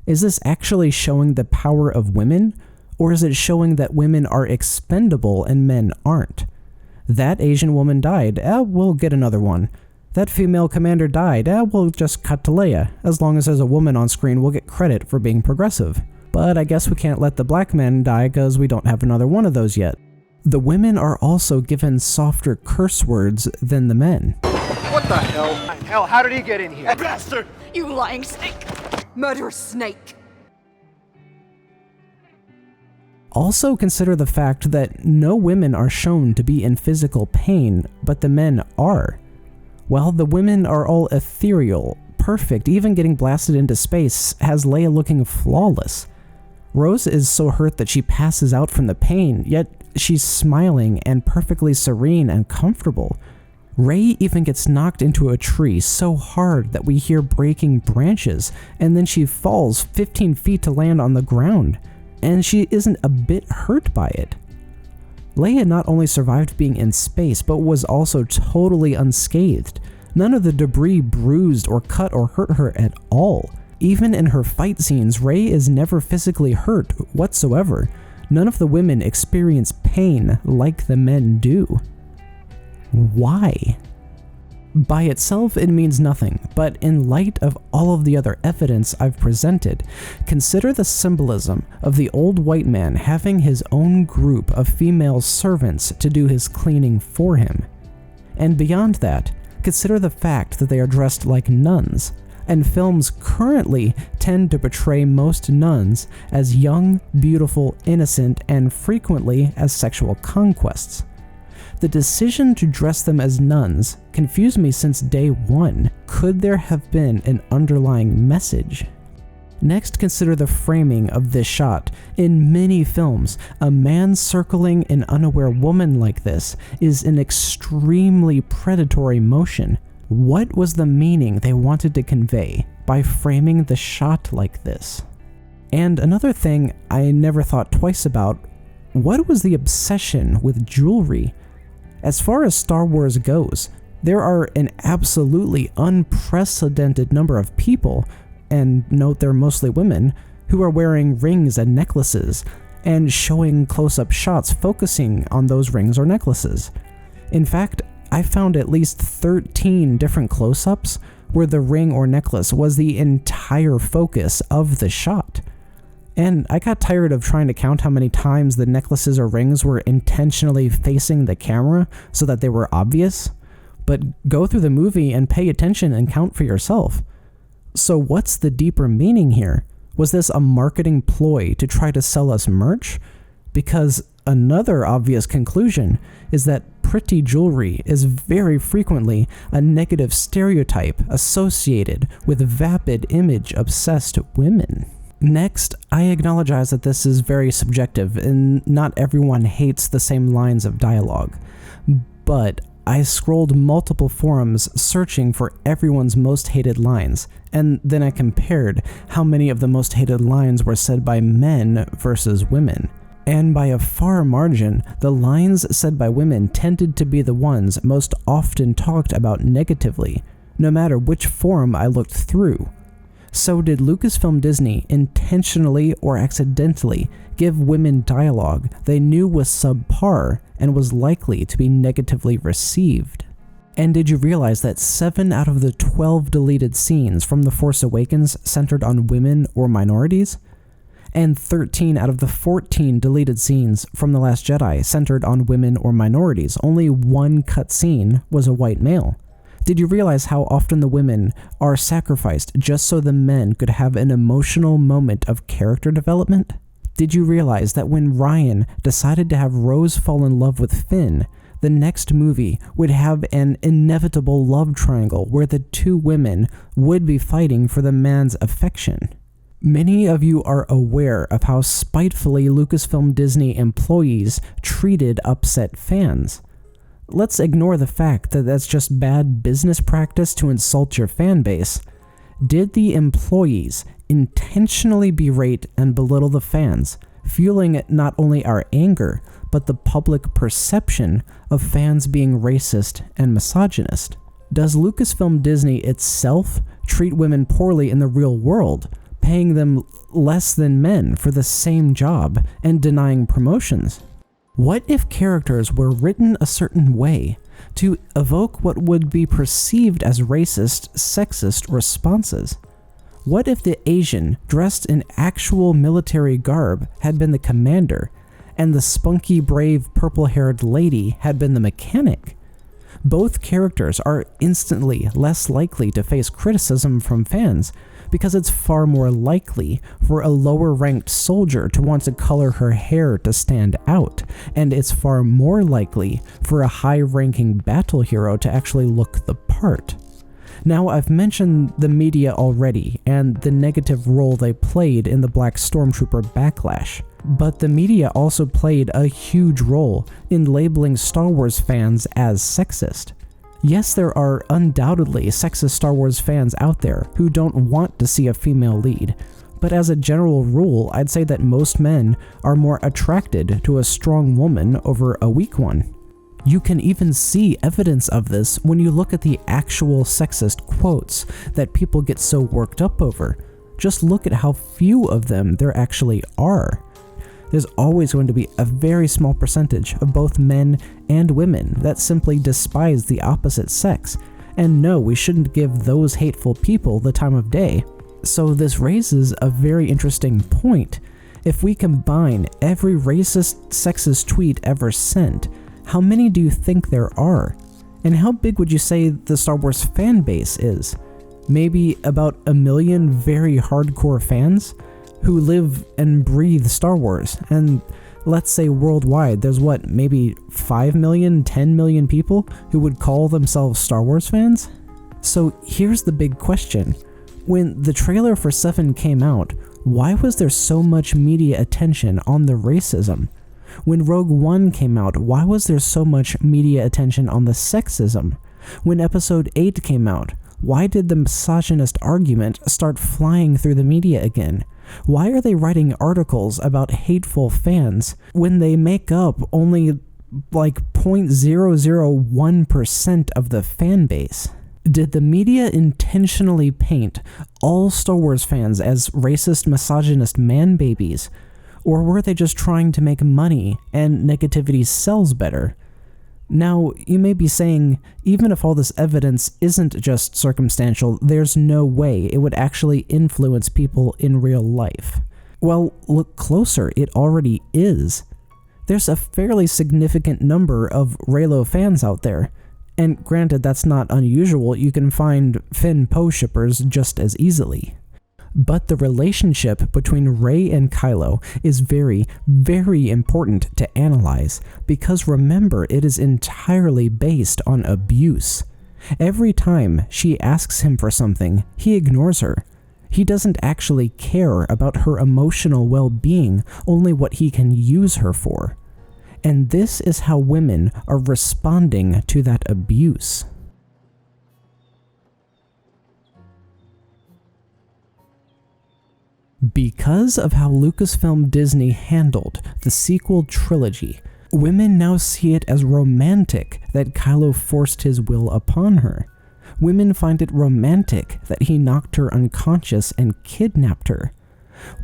Is this actually showing the power of women, or is it showing that women are expendable and men aren't? That Asian woman died, we'll get another one. That female commander died, we'll just cut to Leia. As long as there's a woman on screen, we'll get credit for being progressive. But I guess we can't let the black man die because we don't have another one of those yet. The women are also given softer curse words than the men. What the hell? Hell, how did he get in here? Bastard! You lying snake! Murderous snake! Also consider the fact that no women are shown to be in physical pain, but the men are. While the women are all ethereal, perfect, even getting blasted into space has Leia looking flawless. Rose is so hurt that she passes out from the pain, yet she's smiling and perfectly serene and comfortable. Rey even gets knocked into a tree so hard that we hear breaking branches, and then she falls 15 feet to land on the ground, and she isn't a bit hurt by it. Leia not only survived being in space, but was also totally unscathed. None of the debris bruised or cut or hurt her at all. Even in her fight scenes, Rey is never physically hurt whatsoever. None of the women experience pain like the men do. Why? By itself, it means nothing, but in light of all of the other evidence I've presented, consider the symbolism of the old white man having his own group of female servants to do his cleaning for him. And beyond that, consider the fact that they are dressed like nuns, and films currently tend to portray most nuns as young, beautiful, innocent, and frequently as sexual conquests. The decision to dress them as nuns confused me since day one. Could there have been an underlying message? Next, consider the framing of this shot. In many films, a man circling an unaware woman like this is an extremely predatory motion. What was the meaning they wanted to convey by framing the shot like this? And another thing I never thought twice about, what was the obsession with jewelry? As far as Star Wars goes, there are an absolutely unprecedented number of people, and note they're mostly women, who are wearing rings and necklaces, and showing close-up shots focusing on those rings or necklaces. In fact, I found at least 13 different close-ups where the ring or necklace was the entire focus of the shot. And I got tired of trying to count how many times the necklaces or rings were intentionally facing the camera so that they were obvious. But go through the movie and pay attention and count for yourself. So what's the deeper meaning here? Was this a marketing ploy to try to sell us merch? Because another obvious conclusion is that pretty jewelry is very frequently a negative stereotype associated with vapid image-obsessed women. Next, I acknowledge that this is very subjective, and not everyone hates the same lines of dialogue. But I scrolled multiple forums searching for everyone's most hated lines, and then I compared how many of the most hated lines were said by men versus women. And by a far margin, the lines said by women tended to be the ones most often talked about negatively, no matter which forum I looked through. So did Lucasfilm Disney intentionally or accidentally give women dialogue they knew was subpar and was likely to be negatively received? And did you realize that 7 out of the 12 deleted scenes from The Force Awakens centered on women or minorities? And 13 out of the 14 deleted scenes from The Last Jedi centered on women or minorities. Only one cut scene was a white male. Did you realize how often the women are sacrificed just so the men could have an emotional moment of character development? Did you realize that when Ryan decided to have Rose fall in love with Finn, the next movie would have an inevitable love triangle where the two women would be fighting for the man's affection? Many of you are aware of how spitefully Lucasfilm Disney employees treated upset fans. Let's ignore the fact that that's just bad business practice to insult your fan base. Did the employees intentionally berate and belittle the fans, fueling not only our anger, but the public perception of fans being racist and misogynist? Does Lucasfilm Disney itself treat women poorly in the real world, paying them less than men for the same job and denying promotions? What if characters were written a certain way to evoke what would be perceived as racist, sexist responses? What if the Asian dressed in actual military garb had been the commander, and the spunky, brave, purple-haired lady had been the mechanic? Both characters are instantly less likely to face criticism from fans, because it's far more likely for a lower-ranked soldier to want to color her hair to stand out, and it's far more likely for a high-ranking battle hero to actually look the part. Now, I've mentioned the media already, and the negative role they played in the Black Stormtrooper backlash, but the media also played a huge role in labeling Star Wars fans as sexist. Yes, there are undoubtedly sexist Star Wars fans out there who don't want to see a female lead, but as a general rule, I'd say that most men are more attracted to a strong woman over a weak one. You can even see evidence of this when you look at the actual sexist quotes that people get so worked up over. Just look at how few of them there actually are. There's always going to be a very small percentage of both men and women that simply despise the opposite sex, and no, we shouldn't give those hateful people the time of day. So this raises a very interesting point. If we combine every racist, sexist tweet ever sent, how many do you think there are? And how big would you say the Star Wars fan base is? Maybe about 1 million very hardcore fans who live and breathe Star Wars, and let's say worldwide there's maybe 5 million, 10 million people who would call themselves Star Wars fans? So here's the big question. When the trailer for 7 came out, why was there so much media attention on the racism? When Rogue One came out, why was there so much media attention on the sexism? When Episode 8 came out, why did the misogynist argument start flying through the media again? Why are they writing articles about hateful fans when they make up only 0.001% of the fan base? Did the media intentionally paint all Star Wars fans as racist, misogynist man-babies? Or were they just trying to make money and negativity sells better? Now, you may be saying, even if all this evidence isn't just circumstantial, there's no way it would actually influence people in real life. Well, look closer, it already is. There's a fairly significant number of Reylo fans out there, and granted that's not unusual, you can find Finn Poe shippers just as easily. But the relationship between Rey and Kylo is very, very important to analyze, because remember, it is entirely based on abuse. Every time she asks him for something, he ignores her. He doesn't actually care about her emotional well-being, only what he can use her for. And this is how women are responding to that abuse. Because of how Lucasfilm Disney handled the sequel trilogy, women now see it as romantic that Kylo forced his will upon her. Women find it romantic that he knocked her unconscious and kidnapped her.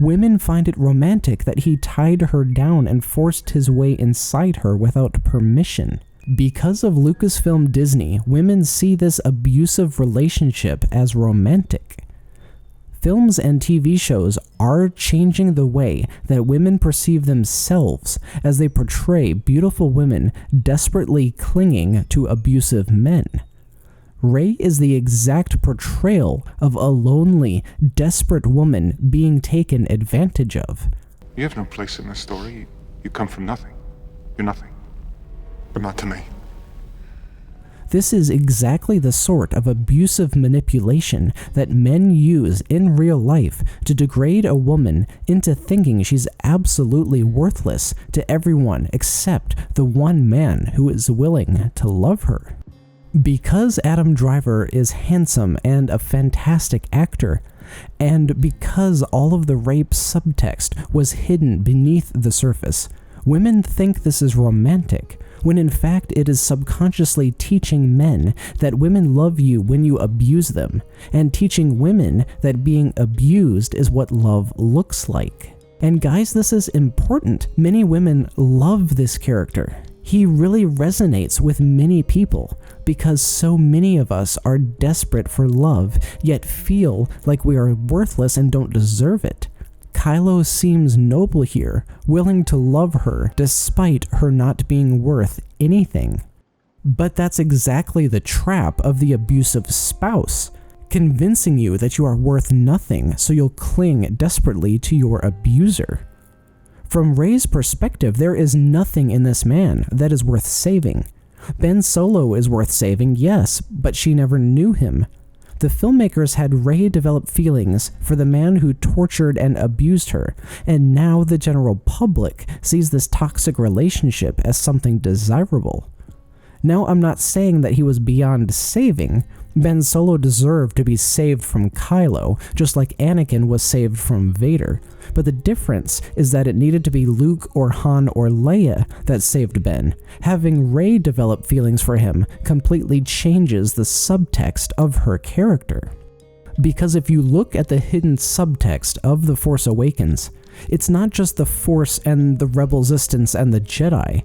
Women find it romantic that he tied her down and forced his way inside her without permission. Because of Lucasfilm Disney, women see this abusive relationship as romantic. Films and TV shows are changing the way that women perceive themselves as they portray beautiful women desperately clinging to abusive men. Rey is the exact portrayal of a lonely, desperate woman being taken advantage of. You have no place in this story. You come from nothing. You're nothing. But not to me. This is exactly the sort of abusive manipulation that men use in real life to degrade a woman into thinking she's absolutely worthless to everyone except the one man who is willing to love her. Because Adam Driver is handsome and a fantastic actor, and because all of the rape subtext was hidden beneath the surface, women think this is romantic, when in fact it is subconsciously teaching men that women love you when you abuse them, and teaching women that being abused is what love looks like. And guys, this is important. Many women love this character. He really resonates with many people, because so many of us are desperate for love, yet feel like we are worthless and don't deserve it. Kylo seems noble here, willing to love her despite her not being worth anything. But that's exactly the trap of the abusive spouse, convincing you that you are worth nothing so you'll cling desperately to your abuser. From Rey's perspective, there is nothing in this man that is worth saving. Ben Solo is worth saving, yes, but she never knew him. The filmmakers had Rey develop feelings for the man who tortured and abused her, and now the general public sees this toxic relationship as something desirable. Now, I'm not saying that he was beyond saving. Ben Solo deserved to be saved from Kylo, just like Anakin was saved from Vader. But the difference is that it needed to be Luke or Han or Leia that saved Ben. Having Rey develop feelings for him completely changes the subtext of her character. Because if you look at the hidden subtext of The Force Awakens, it's not just the Force and the Rebel Resistance and the Jedi.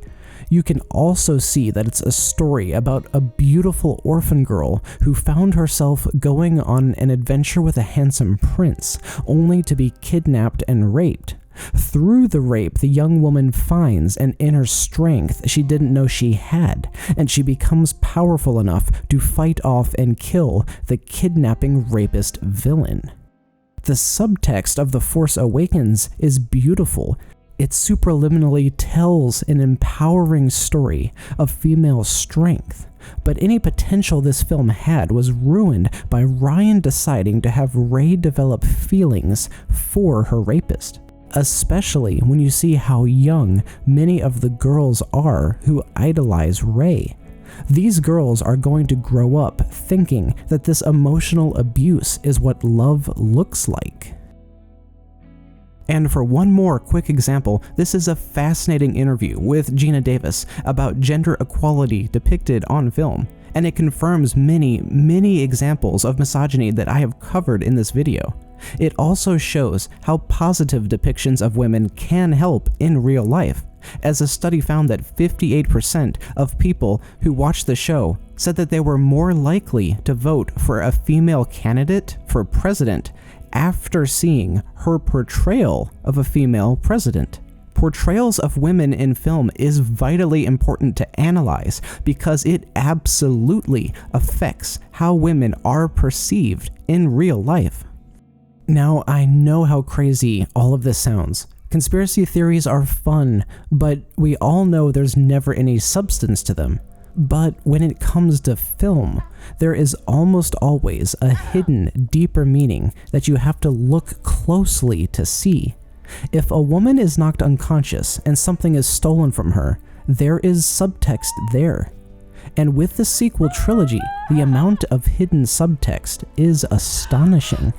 You can also see that it's a story about a beautiful orphan girl who found herself going on an adventure with a handsome prince, only to be kidnapped and raped. Through the rape, the young woman finds an inner strength she didn't know she had, and she becomes powerful enough to fight off and kill the kidnapping rapist villain. The subtext of The Force Awakens is beautiful. It supraliminally tells an empowering story of female strength, but any potential this film had was ruined by Rian deciding to have Rey develop feelings for her rapist, especially when you see how young many of the girls are who idolize Rey. These girls are going to grow up thinking that this emotional abuse is what love looks like. And for one more quick example, this is a fascinating interview with Gina Davis about gender equality depicted on film, and it confirms many examples of misogyny that I have covered in this video. It also shows how positive depictions of women can help in real life, as a study found that 58% of people who watched the show said that they were more likely to vote for a female candidate for president after seeing her portrayal of a female president. Portrayals of women in film is vitally important to analyze because it absolutely affects how women are perceived in real life. Now, I know how crazy all of this sounds. Conspiracy theories are fun, but we all know there's never any substance to them. But when it comes to film, there is almost always a hidden, deeper meaning that you have to look closely to see. If a woman is knocked unconscious and something is stolen from her, there is subtext there. And with the sequel trilogy, the amount of hidden subtext is astonishing.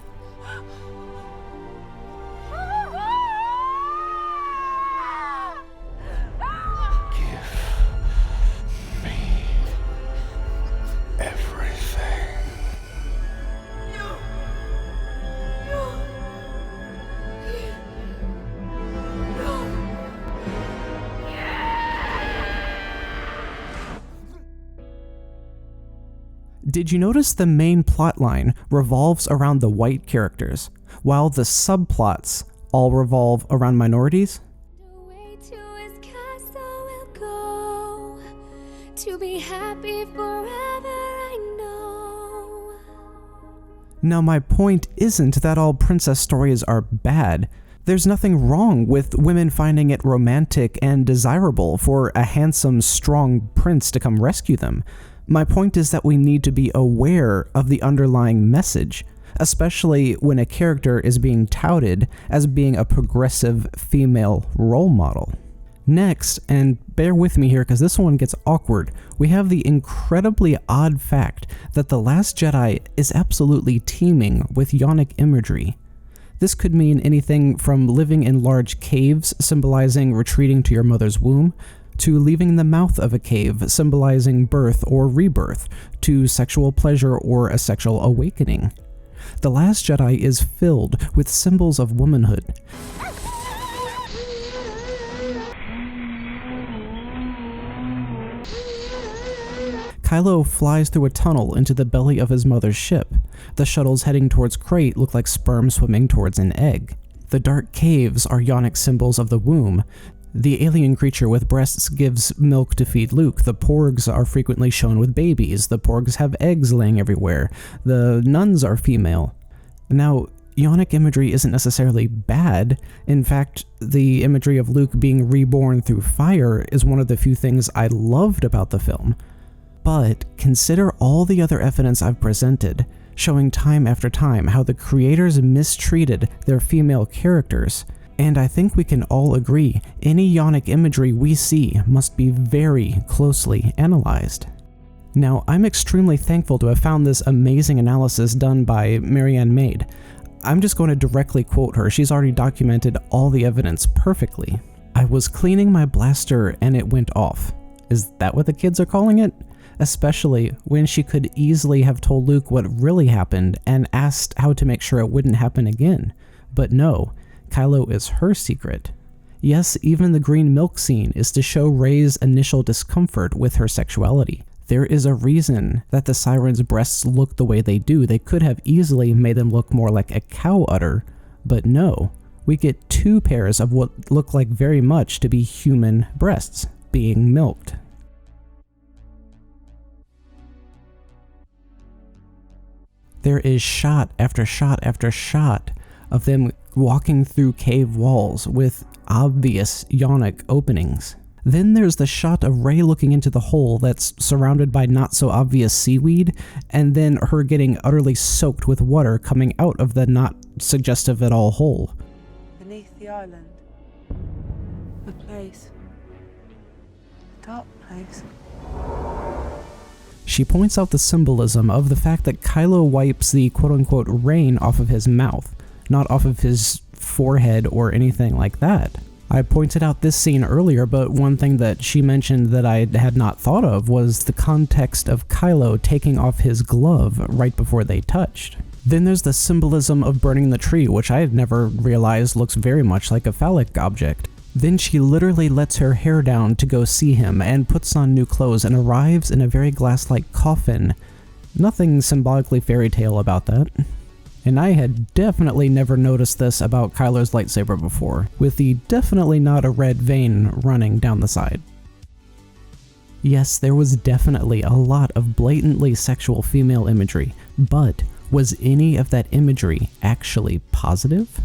Did you notice the main plotline revolves around the white characters, while the subplots all revolve around minorities? To be happy forever, I know. Now my point isn't that all princess stories are bad. There's nothing wrong with women finding it romantic and desirable for a handsome, strong prince to come rescue them. My point is that we need to be aware of the underlying message, especially when a character is being touted as being a progressive female role model. Next, and bear with me here because this one gets awkward, we have the incredibly odd fact that The Last Jedi is absolutely teeming with yonic imagery. This could mean anything from living in large caves symbolizing retreating to your mother's womb, to leaving the mouth of a cave symbolizing birth or rebirth, to sexual pleasure or a sexual awakening. The Last Jedi is filled with symbols of womanhood. Kylo flies through a tunnel into the belly of his mother's ship. The shuttles heading towards Crate look like sperm swimming towards an egg. The dark caves are yonic symbols of the womb. The alien creature with breasts gives milk to feed Luke. The porgs are frequently shown with babies. The porgs have eggs laying everywhere. The nuns are female. Now, yonic imagery isn't necessarily bad. In fact, the imagery of Luke being reborn through fire is one of the few things I loved about the film. But consider all the other evidence I've presented, showing time after time how the creators mistreated their female characters. And I think we can all agree, any yonic imagery we see must be very closely analyzed. Now, I'm extremely thankful to have found this amazing analysis done by Marianne Maid. I'm just going to directly quote her, she's already documented all the evidence perfectly. "I was cleaning my blaster and it went off." Is that what the kids are calling it? Especially when she could easily have told Luke what really happened and asked how to make sure it wouldn't happen again. But no, Kylo is her secret. Yes, even the green milk scene is to show Rey's initial discomfort with her sexuality. There is a reason that the siren's breasts look the way they do. They could have easily made them look more like a cow udder, but no. We get two pairs of what look like very much to be human breasts being milked. There is shot after shot after shot of them walking through cave walls with obvious yonic openings. Then there's the shot of Rey looking into the hole that's surrounded by not so obvious seaweed, and then her getting utterly soaked with water coming out of the not suggestive at all hole. Beneath the island, a place, a dark place. She points out the symbolism of the fact that Kylo wipes the quote-unquote rain off of his mouth, not off of his forehead or anything like that. I pointed out this scene earlier, but one thing that she mentioned that I had not thought of was the context of Kylo taking off his glove right before they touched. Then there's the symbolism of burning the tree, which I had never realized looks very much like a phallic object. Then she literally lets her hair down to go see him and puts on new clothes and arrives in a very glass-like coffin. Nothing symbolically fairy tale about that. And I had definitely never noticed this about Kylo's lightsaber before, with the definitely not a red vein running down the side. Yes, there was definitely a lot of blatantly sexual female imagery, but was any of that imagery actually positive?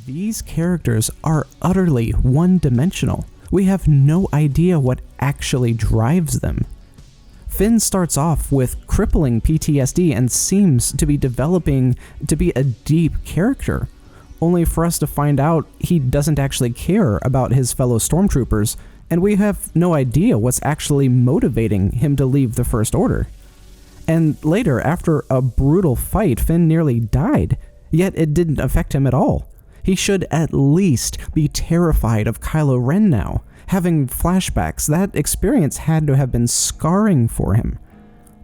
These characters are utterly one-dimensional. We have no idea what actually drives them. Finn starts off with crippling PTSD and seems to be developing to be a deep character, only for us to find out he doesn't actually care about his fellow stormtroopers, and we have no idea what's actually motivating him to leave the First Order. And later, after a brutal fight, Finn nearly died, yet it didn't affect him at all. He should at least be terrified of Kylo Ren now. Having flashbacks, that experience had to have been scarring for him.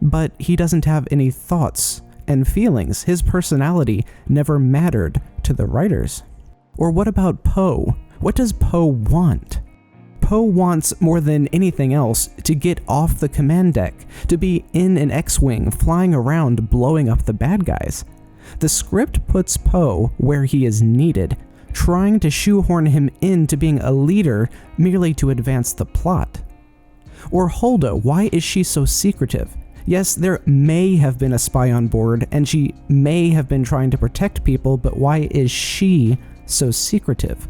But he doesn't have any thoughts and feelings. His personality never mattered to the writers. Or what about Poe? What does Poe want? Poe wants more than anything else to get off the command deck, to be in an X-Wing flying around blowing up the bad guys. The script puts Poe where he is needed, trying to shoehorn him into being a leader merely to advance the plot. Or Holdo, why is she so secretive? Yes, there may have been a spy on board, and she may have been trying to protect people, but why is she so secretive?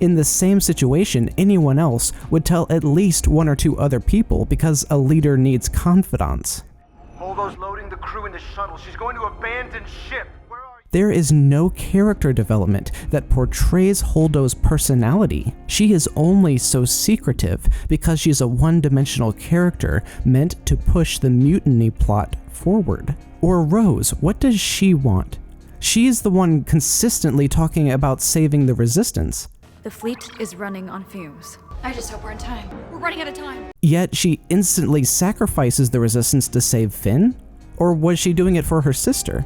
In the same situation, anyone else would tell at least one or two other people because a leader needs confidants. Holdo's loading the crew into Shuttles. She's going to abandon ship. Where are you? There is no character development that portrays Holdo's personality. She is only so secretive because she's a one-dimensional character meant to push the mutiny plot forward. Or Rose, what does she want? She's the one consistently talking about saving the Resistance. The fleet is running on fumes. I just hope we're in time. We're running out of time. Yet she instantly sacrifices the Resistance to save Finn? Or was she doing it for her sister?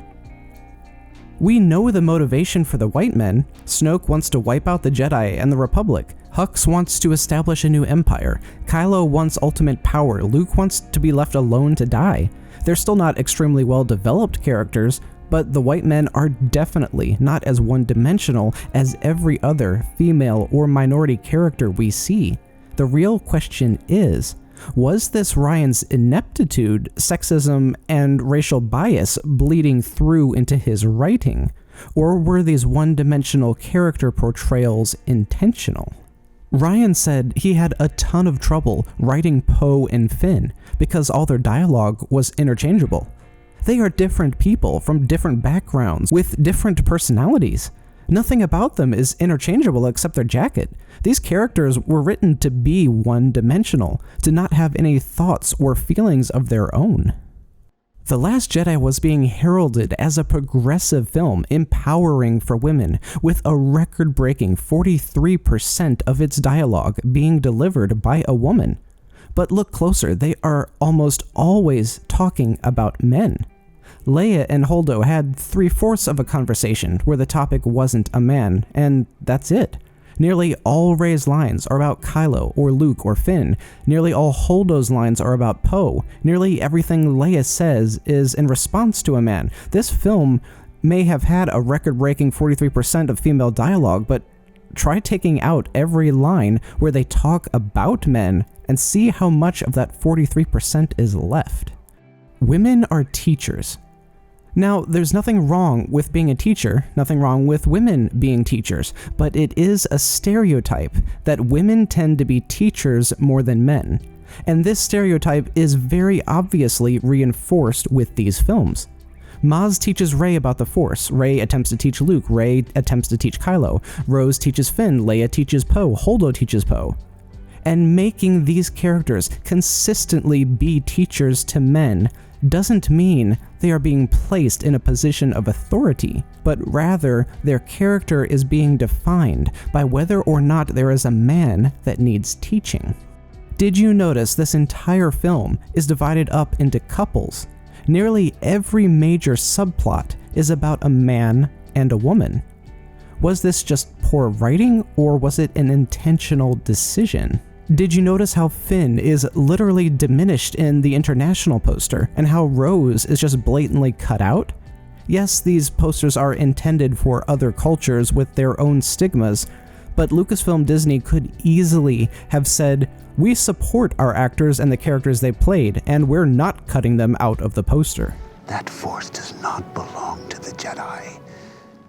We know the motivation for the white men. Snoke wants to wipe out the Jedi and the Republic. Hux wants to establish a new empire. Kylo wants ultimate power. Luke wants to be left alone to die. They're still not extremely well-developed characters, but the white men are definitely not as one-dimensional as every other female or minority character we see. The real question is, was this Ryan's ineptitude, sexism, and racial bias bleeding through into his writing? Or were these one-dimensional character portrayals intentional? Ryan said he had a ton of trouble writing Poe and Finn because all their dialogue was interchangeable. They are different people from different backgrounds with different personalities. Nothing about them is interchangeable except their jacket. These characters were written to be one-dimensional, to not have any thoughts or feelings of their own. The Last Jedi was being heralded as a progressive film, empowering for women, with a record-breaking 43% of its dialogue being delivered by a woman. But look closer, they are almost always talking about men. Leia and Holdo had 3/4 of a conversation where the topic wasn't a man, and that's it. Nearly all Rey's lines are about Kylo or Luke or Finn. Nearly all Holdo's lines are about Poe. Nearly everything Leia says is in response to a man. This film may have had a record-breaking 43% of female dialogue, but try taking out every line where they talk about men and see how much of that 43% is left. Women are teachers. Now, there's nothing wrong with being a teacher, nothing wrong with women being teachers, but it is a stereotype that women tend to be teachers more than men. And this stereotype is very obviously reinforced with these films. Maz teaches Rey about the Force, Rey attempts to teach Luke, Rey attempts to teach Kylo, Rose teaches Finn, Leia teaches Poe, Holdo teaches Poe. And making these characters consistently be teachers to men doesn't mean they are being placed in a position of authority, but rather their character is being defined by whether or not there is a man that needs teaching. Did you notice this entire film is divided up into couples? Nearly every major subplot is about a man and a woman. Was this just poor writing, or was it an intentional decision? Did you notice how Finn is literally diminished in the international poster, and how Rose is just blatantly cut out? Yes, these posters are intended for other cultures with their own stigmas, but Lucasfilm Disney could easily have said, "We support our actors and the characters they played, and we're not cutting them out of the poster." That Force does not belong to the Jedi.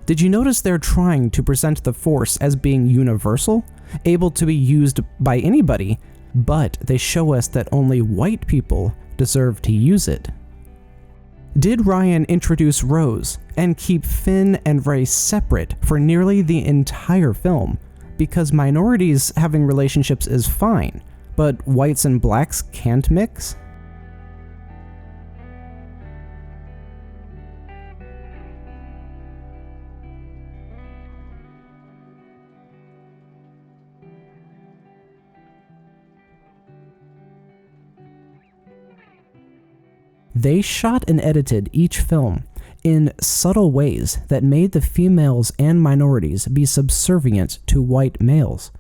Did you notice they're trying to present the Force as being universal, able to be used by anybody, but they show us that only white people deserve to use it? Did Rian introduce Rose and keep Finn and Rey separate for nearly the entire film? Because minorities having relationships is fine, but whites and blacks can't mix? They shot and edited each film in subtle ways that made the females and minorities be subservient to white males.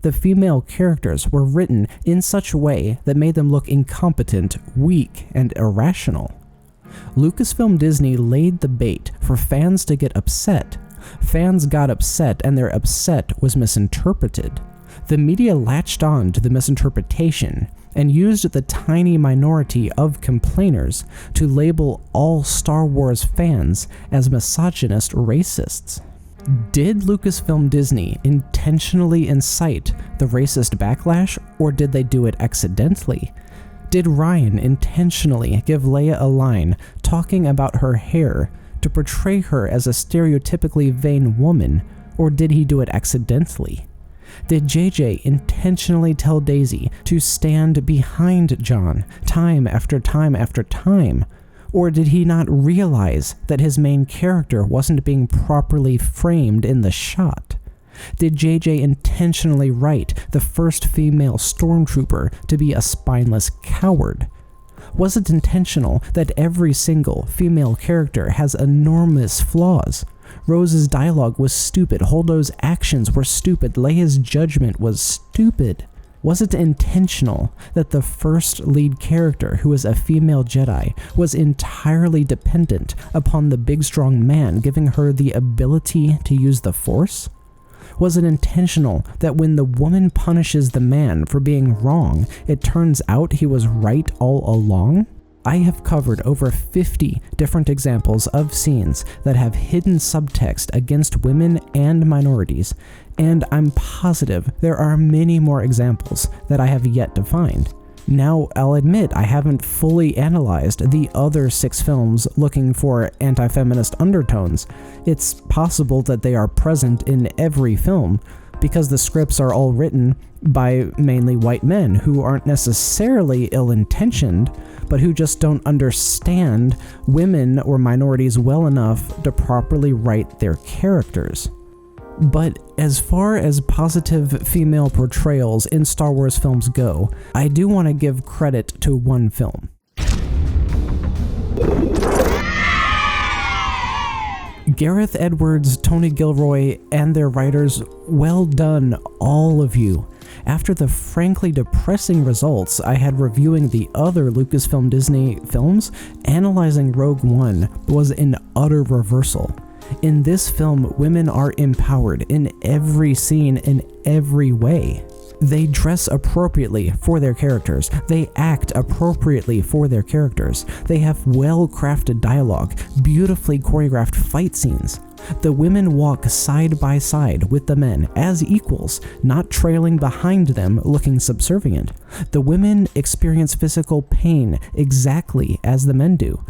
The female characters were written in such a way that made them look incompetent, weak, and irrational. Lucasfilm Disney laid the bait for fans to get upset. Fans got upset, and their upset was misinterpreted. The media latched on to the misinterpretation and used the tiny minority of complainers to label all Star Wars fans as misogynist racists. Did Lucasfilm Disney intentionally incite the racist backlash, or did they do it accidentally? Did Rian intentionally give Leia a line talking about her hair to portray her as a stereotypically vain woman, or did he do it accidentally? Did JJ intentionally tell Daisy to stand behind John time after time after time? Or did he not realize that his main character wasn't being properly framed in the shot? Did JJ intentionally write the first female stormtrooper to be a spineless coward? Was it intentional that every single female character has enormous flaws? Rose's dialogue was stupid, Holdo's actions were stupid, Leia's judgment was stupid. Was it intentional that the first lead character, who was a female Jedi, was entirely dependent upon the big strong man giving her the ability to use the Force? Was it intentional that when the woman punishes the man for being wrong, it turns out he was right all along? I have covered over 50 different examples of scenes that have hidden subtext against women and minorities, and I'm positive there are many more examples that I have yet to find. Now, I'll admit I haven't fully analyzed the other 6 films looking for anti-feminist undertones. It's possible that they are present in every film, because the scripts are all written by mainly white men who aren't necessarily ill-intentioned, but who just don't understand women or minorities well enough to properly write their characters. But as far as positive female portrayals in Star Wars films go, I do want to give credit to one film. Gareth Edwards, Tony Gilroy, and their writers, well done, all of you. After the frankly depressing results I had reviewing the other Lucasfilm Disney films, analyzing Rogue One was an utter reversal. In this film, women are empowered in every scene in every way. They dress appropriately for their characters. They act appropriately for their characters. They have well-crafted dialogue, beautifully choreographed fight scenes. The women walk side by side with the men as equals, not trailing behind them looking subservient. The women experience physical pain exactly as the men do.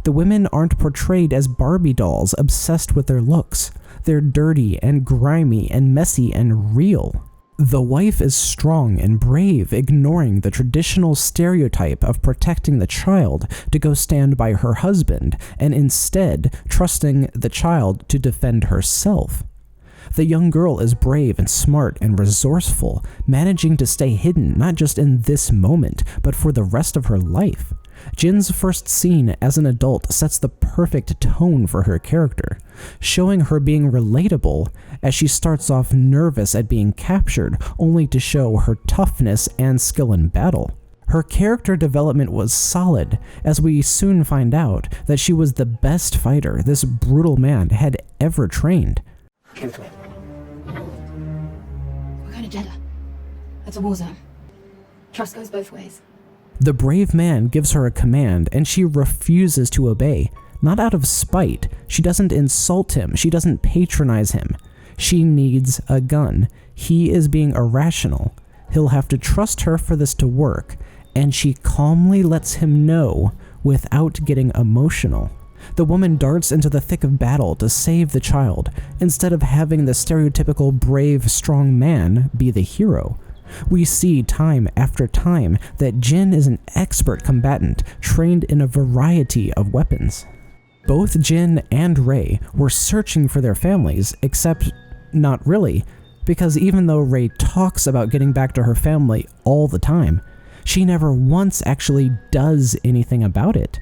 The women aren't portrayed as Barbie dolls obsessed with their looks. They're dirty and grimy and messy and real. The wife is strong and brave, ignoring the traditional stereotype of protecting the child to go stand by her husband, and instead trusting the child to defend herself. The young girl is brave and smart and resourceful, managing to stay hidden not just in this moment, but for the rest of her life. Jin's first scene as an adult sets the perfect tone for her character, showing her being relatable as she starts off nervous at being captured, only to show her toughness and skill in battle. Her character development was solid, as we soon find out that she was the best fighter this brutal man had ever trained. We're going to Jeddah. That's a war zone. Trust goes both ways. The brave man gives her a command, and she refuses to obey. Not out of spite. She doesn't insult him. She doesn't patronize him. She needs a gun. He is being irrational. He'll have to trust her for this to work, and she calmly lets him know without getting emotional. The woman darts into the thick of battle to save the child, instead of having the stereotypical brave, strong man be the hero. We see time after time that Jin is an expert combatant, trained in a variety of weapons. Both Jin and Rey were searching for their families, except not really, because even though Rey talks about getting back to her family all the time, she never once actually does anything about it.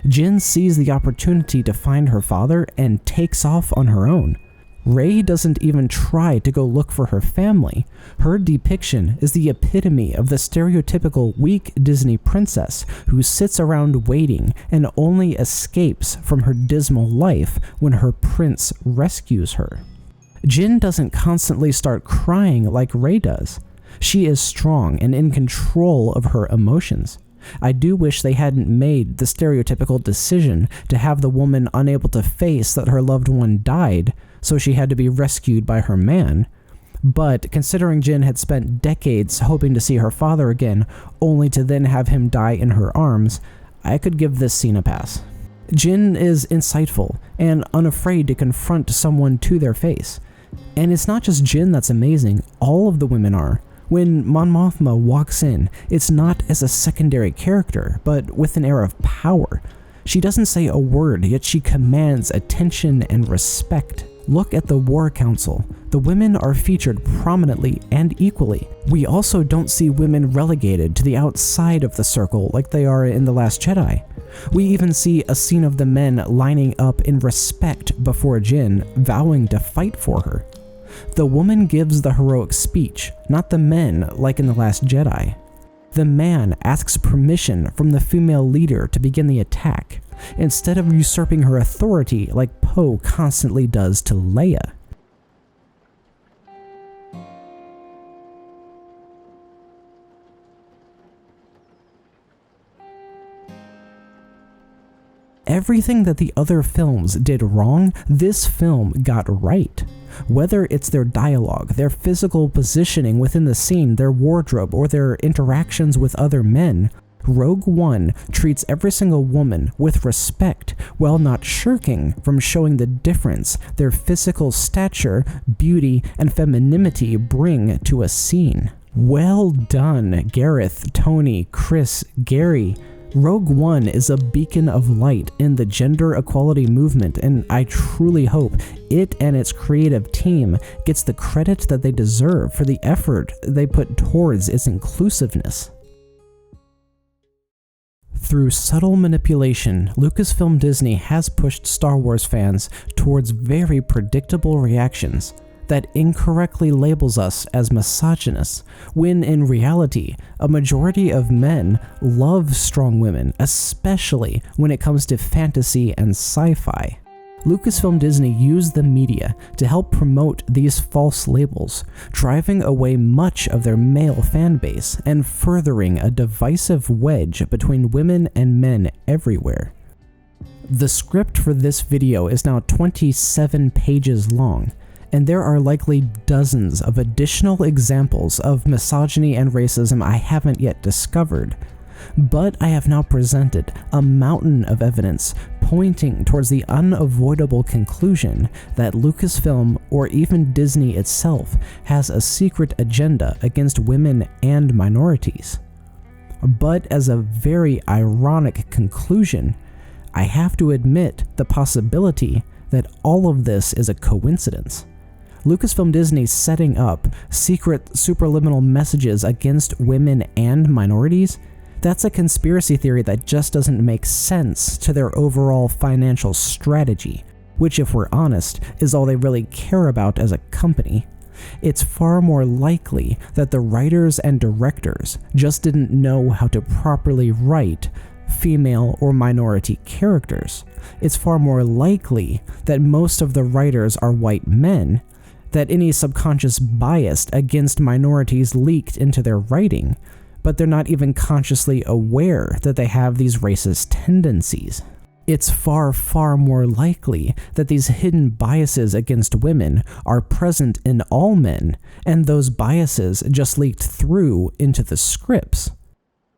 Jin sees the opportunity to find her father and takes off on her own. Rey doesn't even try to go look for her family. Her depiction is the epitome of the stereotypical weak Disney princess who sits around waiting and only escapes from her dismal life when her prince rescues her. Jin doesn't constantly start crying like Rey does. She is strong and in control of her emotions. I do wish they hadn't made the stereotypical decision to have the woman unable to face that her loved one died, so she had to be rescued by her man. But considering Jin had spent decades hoping to see her father again, only to then have him die in her arms, I could give this scene a pass. Jin is insightful and unafraid to confront someone to their face. And it's not just Jin that's amazing, all of the women are. When Mon Mothma walks in, it's not as a secondary character, but with an air of power. She doesn't say a word, yet she commands attention and respect. Look at the War Council. The women are featured prominently and equally. We also don't see women relegated to the outside of the circle like they are in The Last Jedi. We even see a scene of the men lining up in respect before Jin, vowing to fight for her. The woman gives the heroic speech, not the men like in The Last Jedi. The man asks permission from the female leader to begin the attack, instead of usurping her authority like Poe constantly does to Leia. Everything that the other films did wrong, this film got right. Whether it's their dialogue, their physical positioning within the scene, their wardrobe, or their interactions with other men, Rogue One treats every single woman with respect while not shirking from showing the difference their physical stature, beauty, and femininity bring to a scene. Well done, Gareth, Tony, Chris, Gary. Rogue One is a beacon of light in the gender equality movement, and I truly hope it and its creative team gets the credit that they deserve for the effort they put towards its inclusiveness. Through subtle manipulation, Lucasfilm Disney has pushed Star Wars fans towards very predictable reactions that incorrectly labels us as misogynists, when in reality, a majority of men love strong women, especially when it comes to fantasy and sci-fi. Lucasfilm Disney used the media to help promote these false labels, driving away much of their male fan base and furthering a divisive wedge between women and men everywhere. The script for this video is now 27 pages long, and there are likely dozens of additional examples of misogyny and racism I haven't yet discovered. But I have now presented a mountain of evidence pointing towards the unavoidable conclusion that Lucasfilm, or even Disney itself, has a secret agenda against women and minorities. But as a very ironic conclusion, I have to admit the possibility that all of this is a coincidence. Lucasfilm Disney setting up secret supraliminal messages against women and minorities, that's a conspiracy theory that just doesn't make sense to their overall financial strategy, which, if we're honest, is all they really care about as a company. It's far more likely that the writers and directors just didn't know how to properly write female or minority characters. It's far more likely that most of the writers are white men, that any subconscious bias against minorities leaked into their writing, but they're not even consciously aware that they have these racist tendencies. It's far, far more likely that these hidden biases against women are present in all men, and those biases just leaked through into the scripts.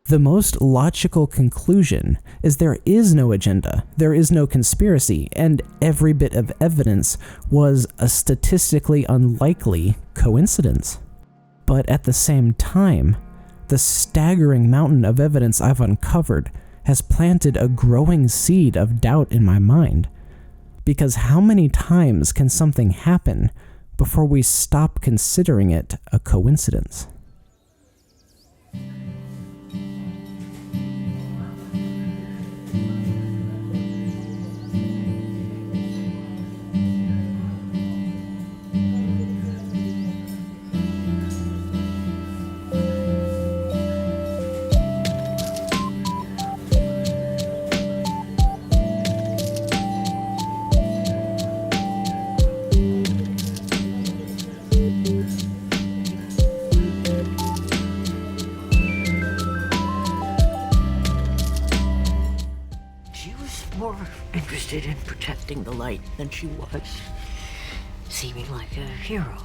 The most logical conclusion is there is no agenda, there is no conspiracy, and every bit of evidence was a statistically unlikely coincidence. But at the same time, the staggering mountain of evidence I've uncovered has planted a growing seed of doubt in my mind. Because how many times can something happen before we stop considering it a coincidence? Interested in protecting the light than she was seeming like a hero.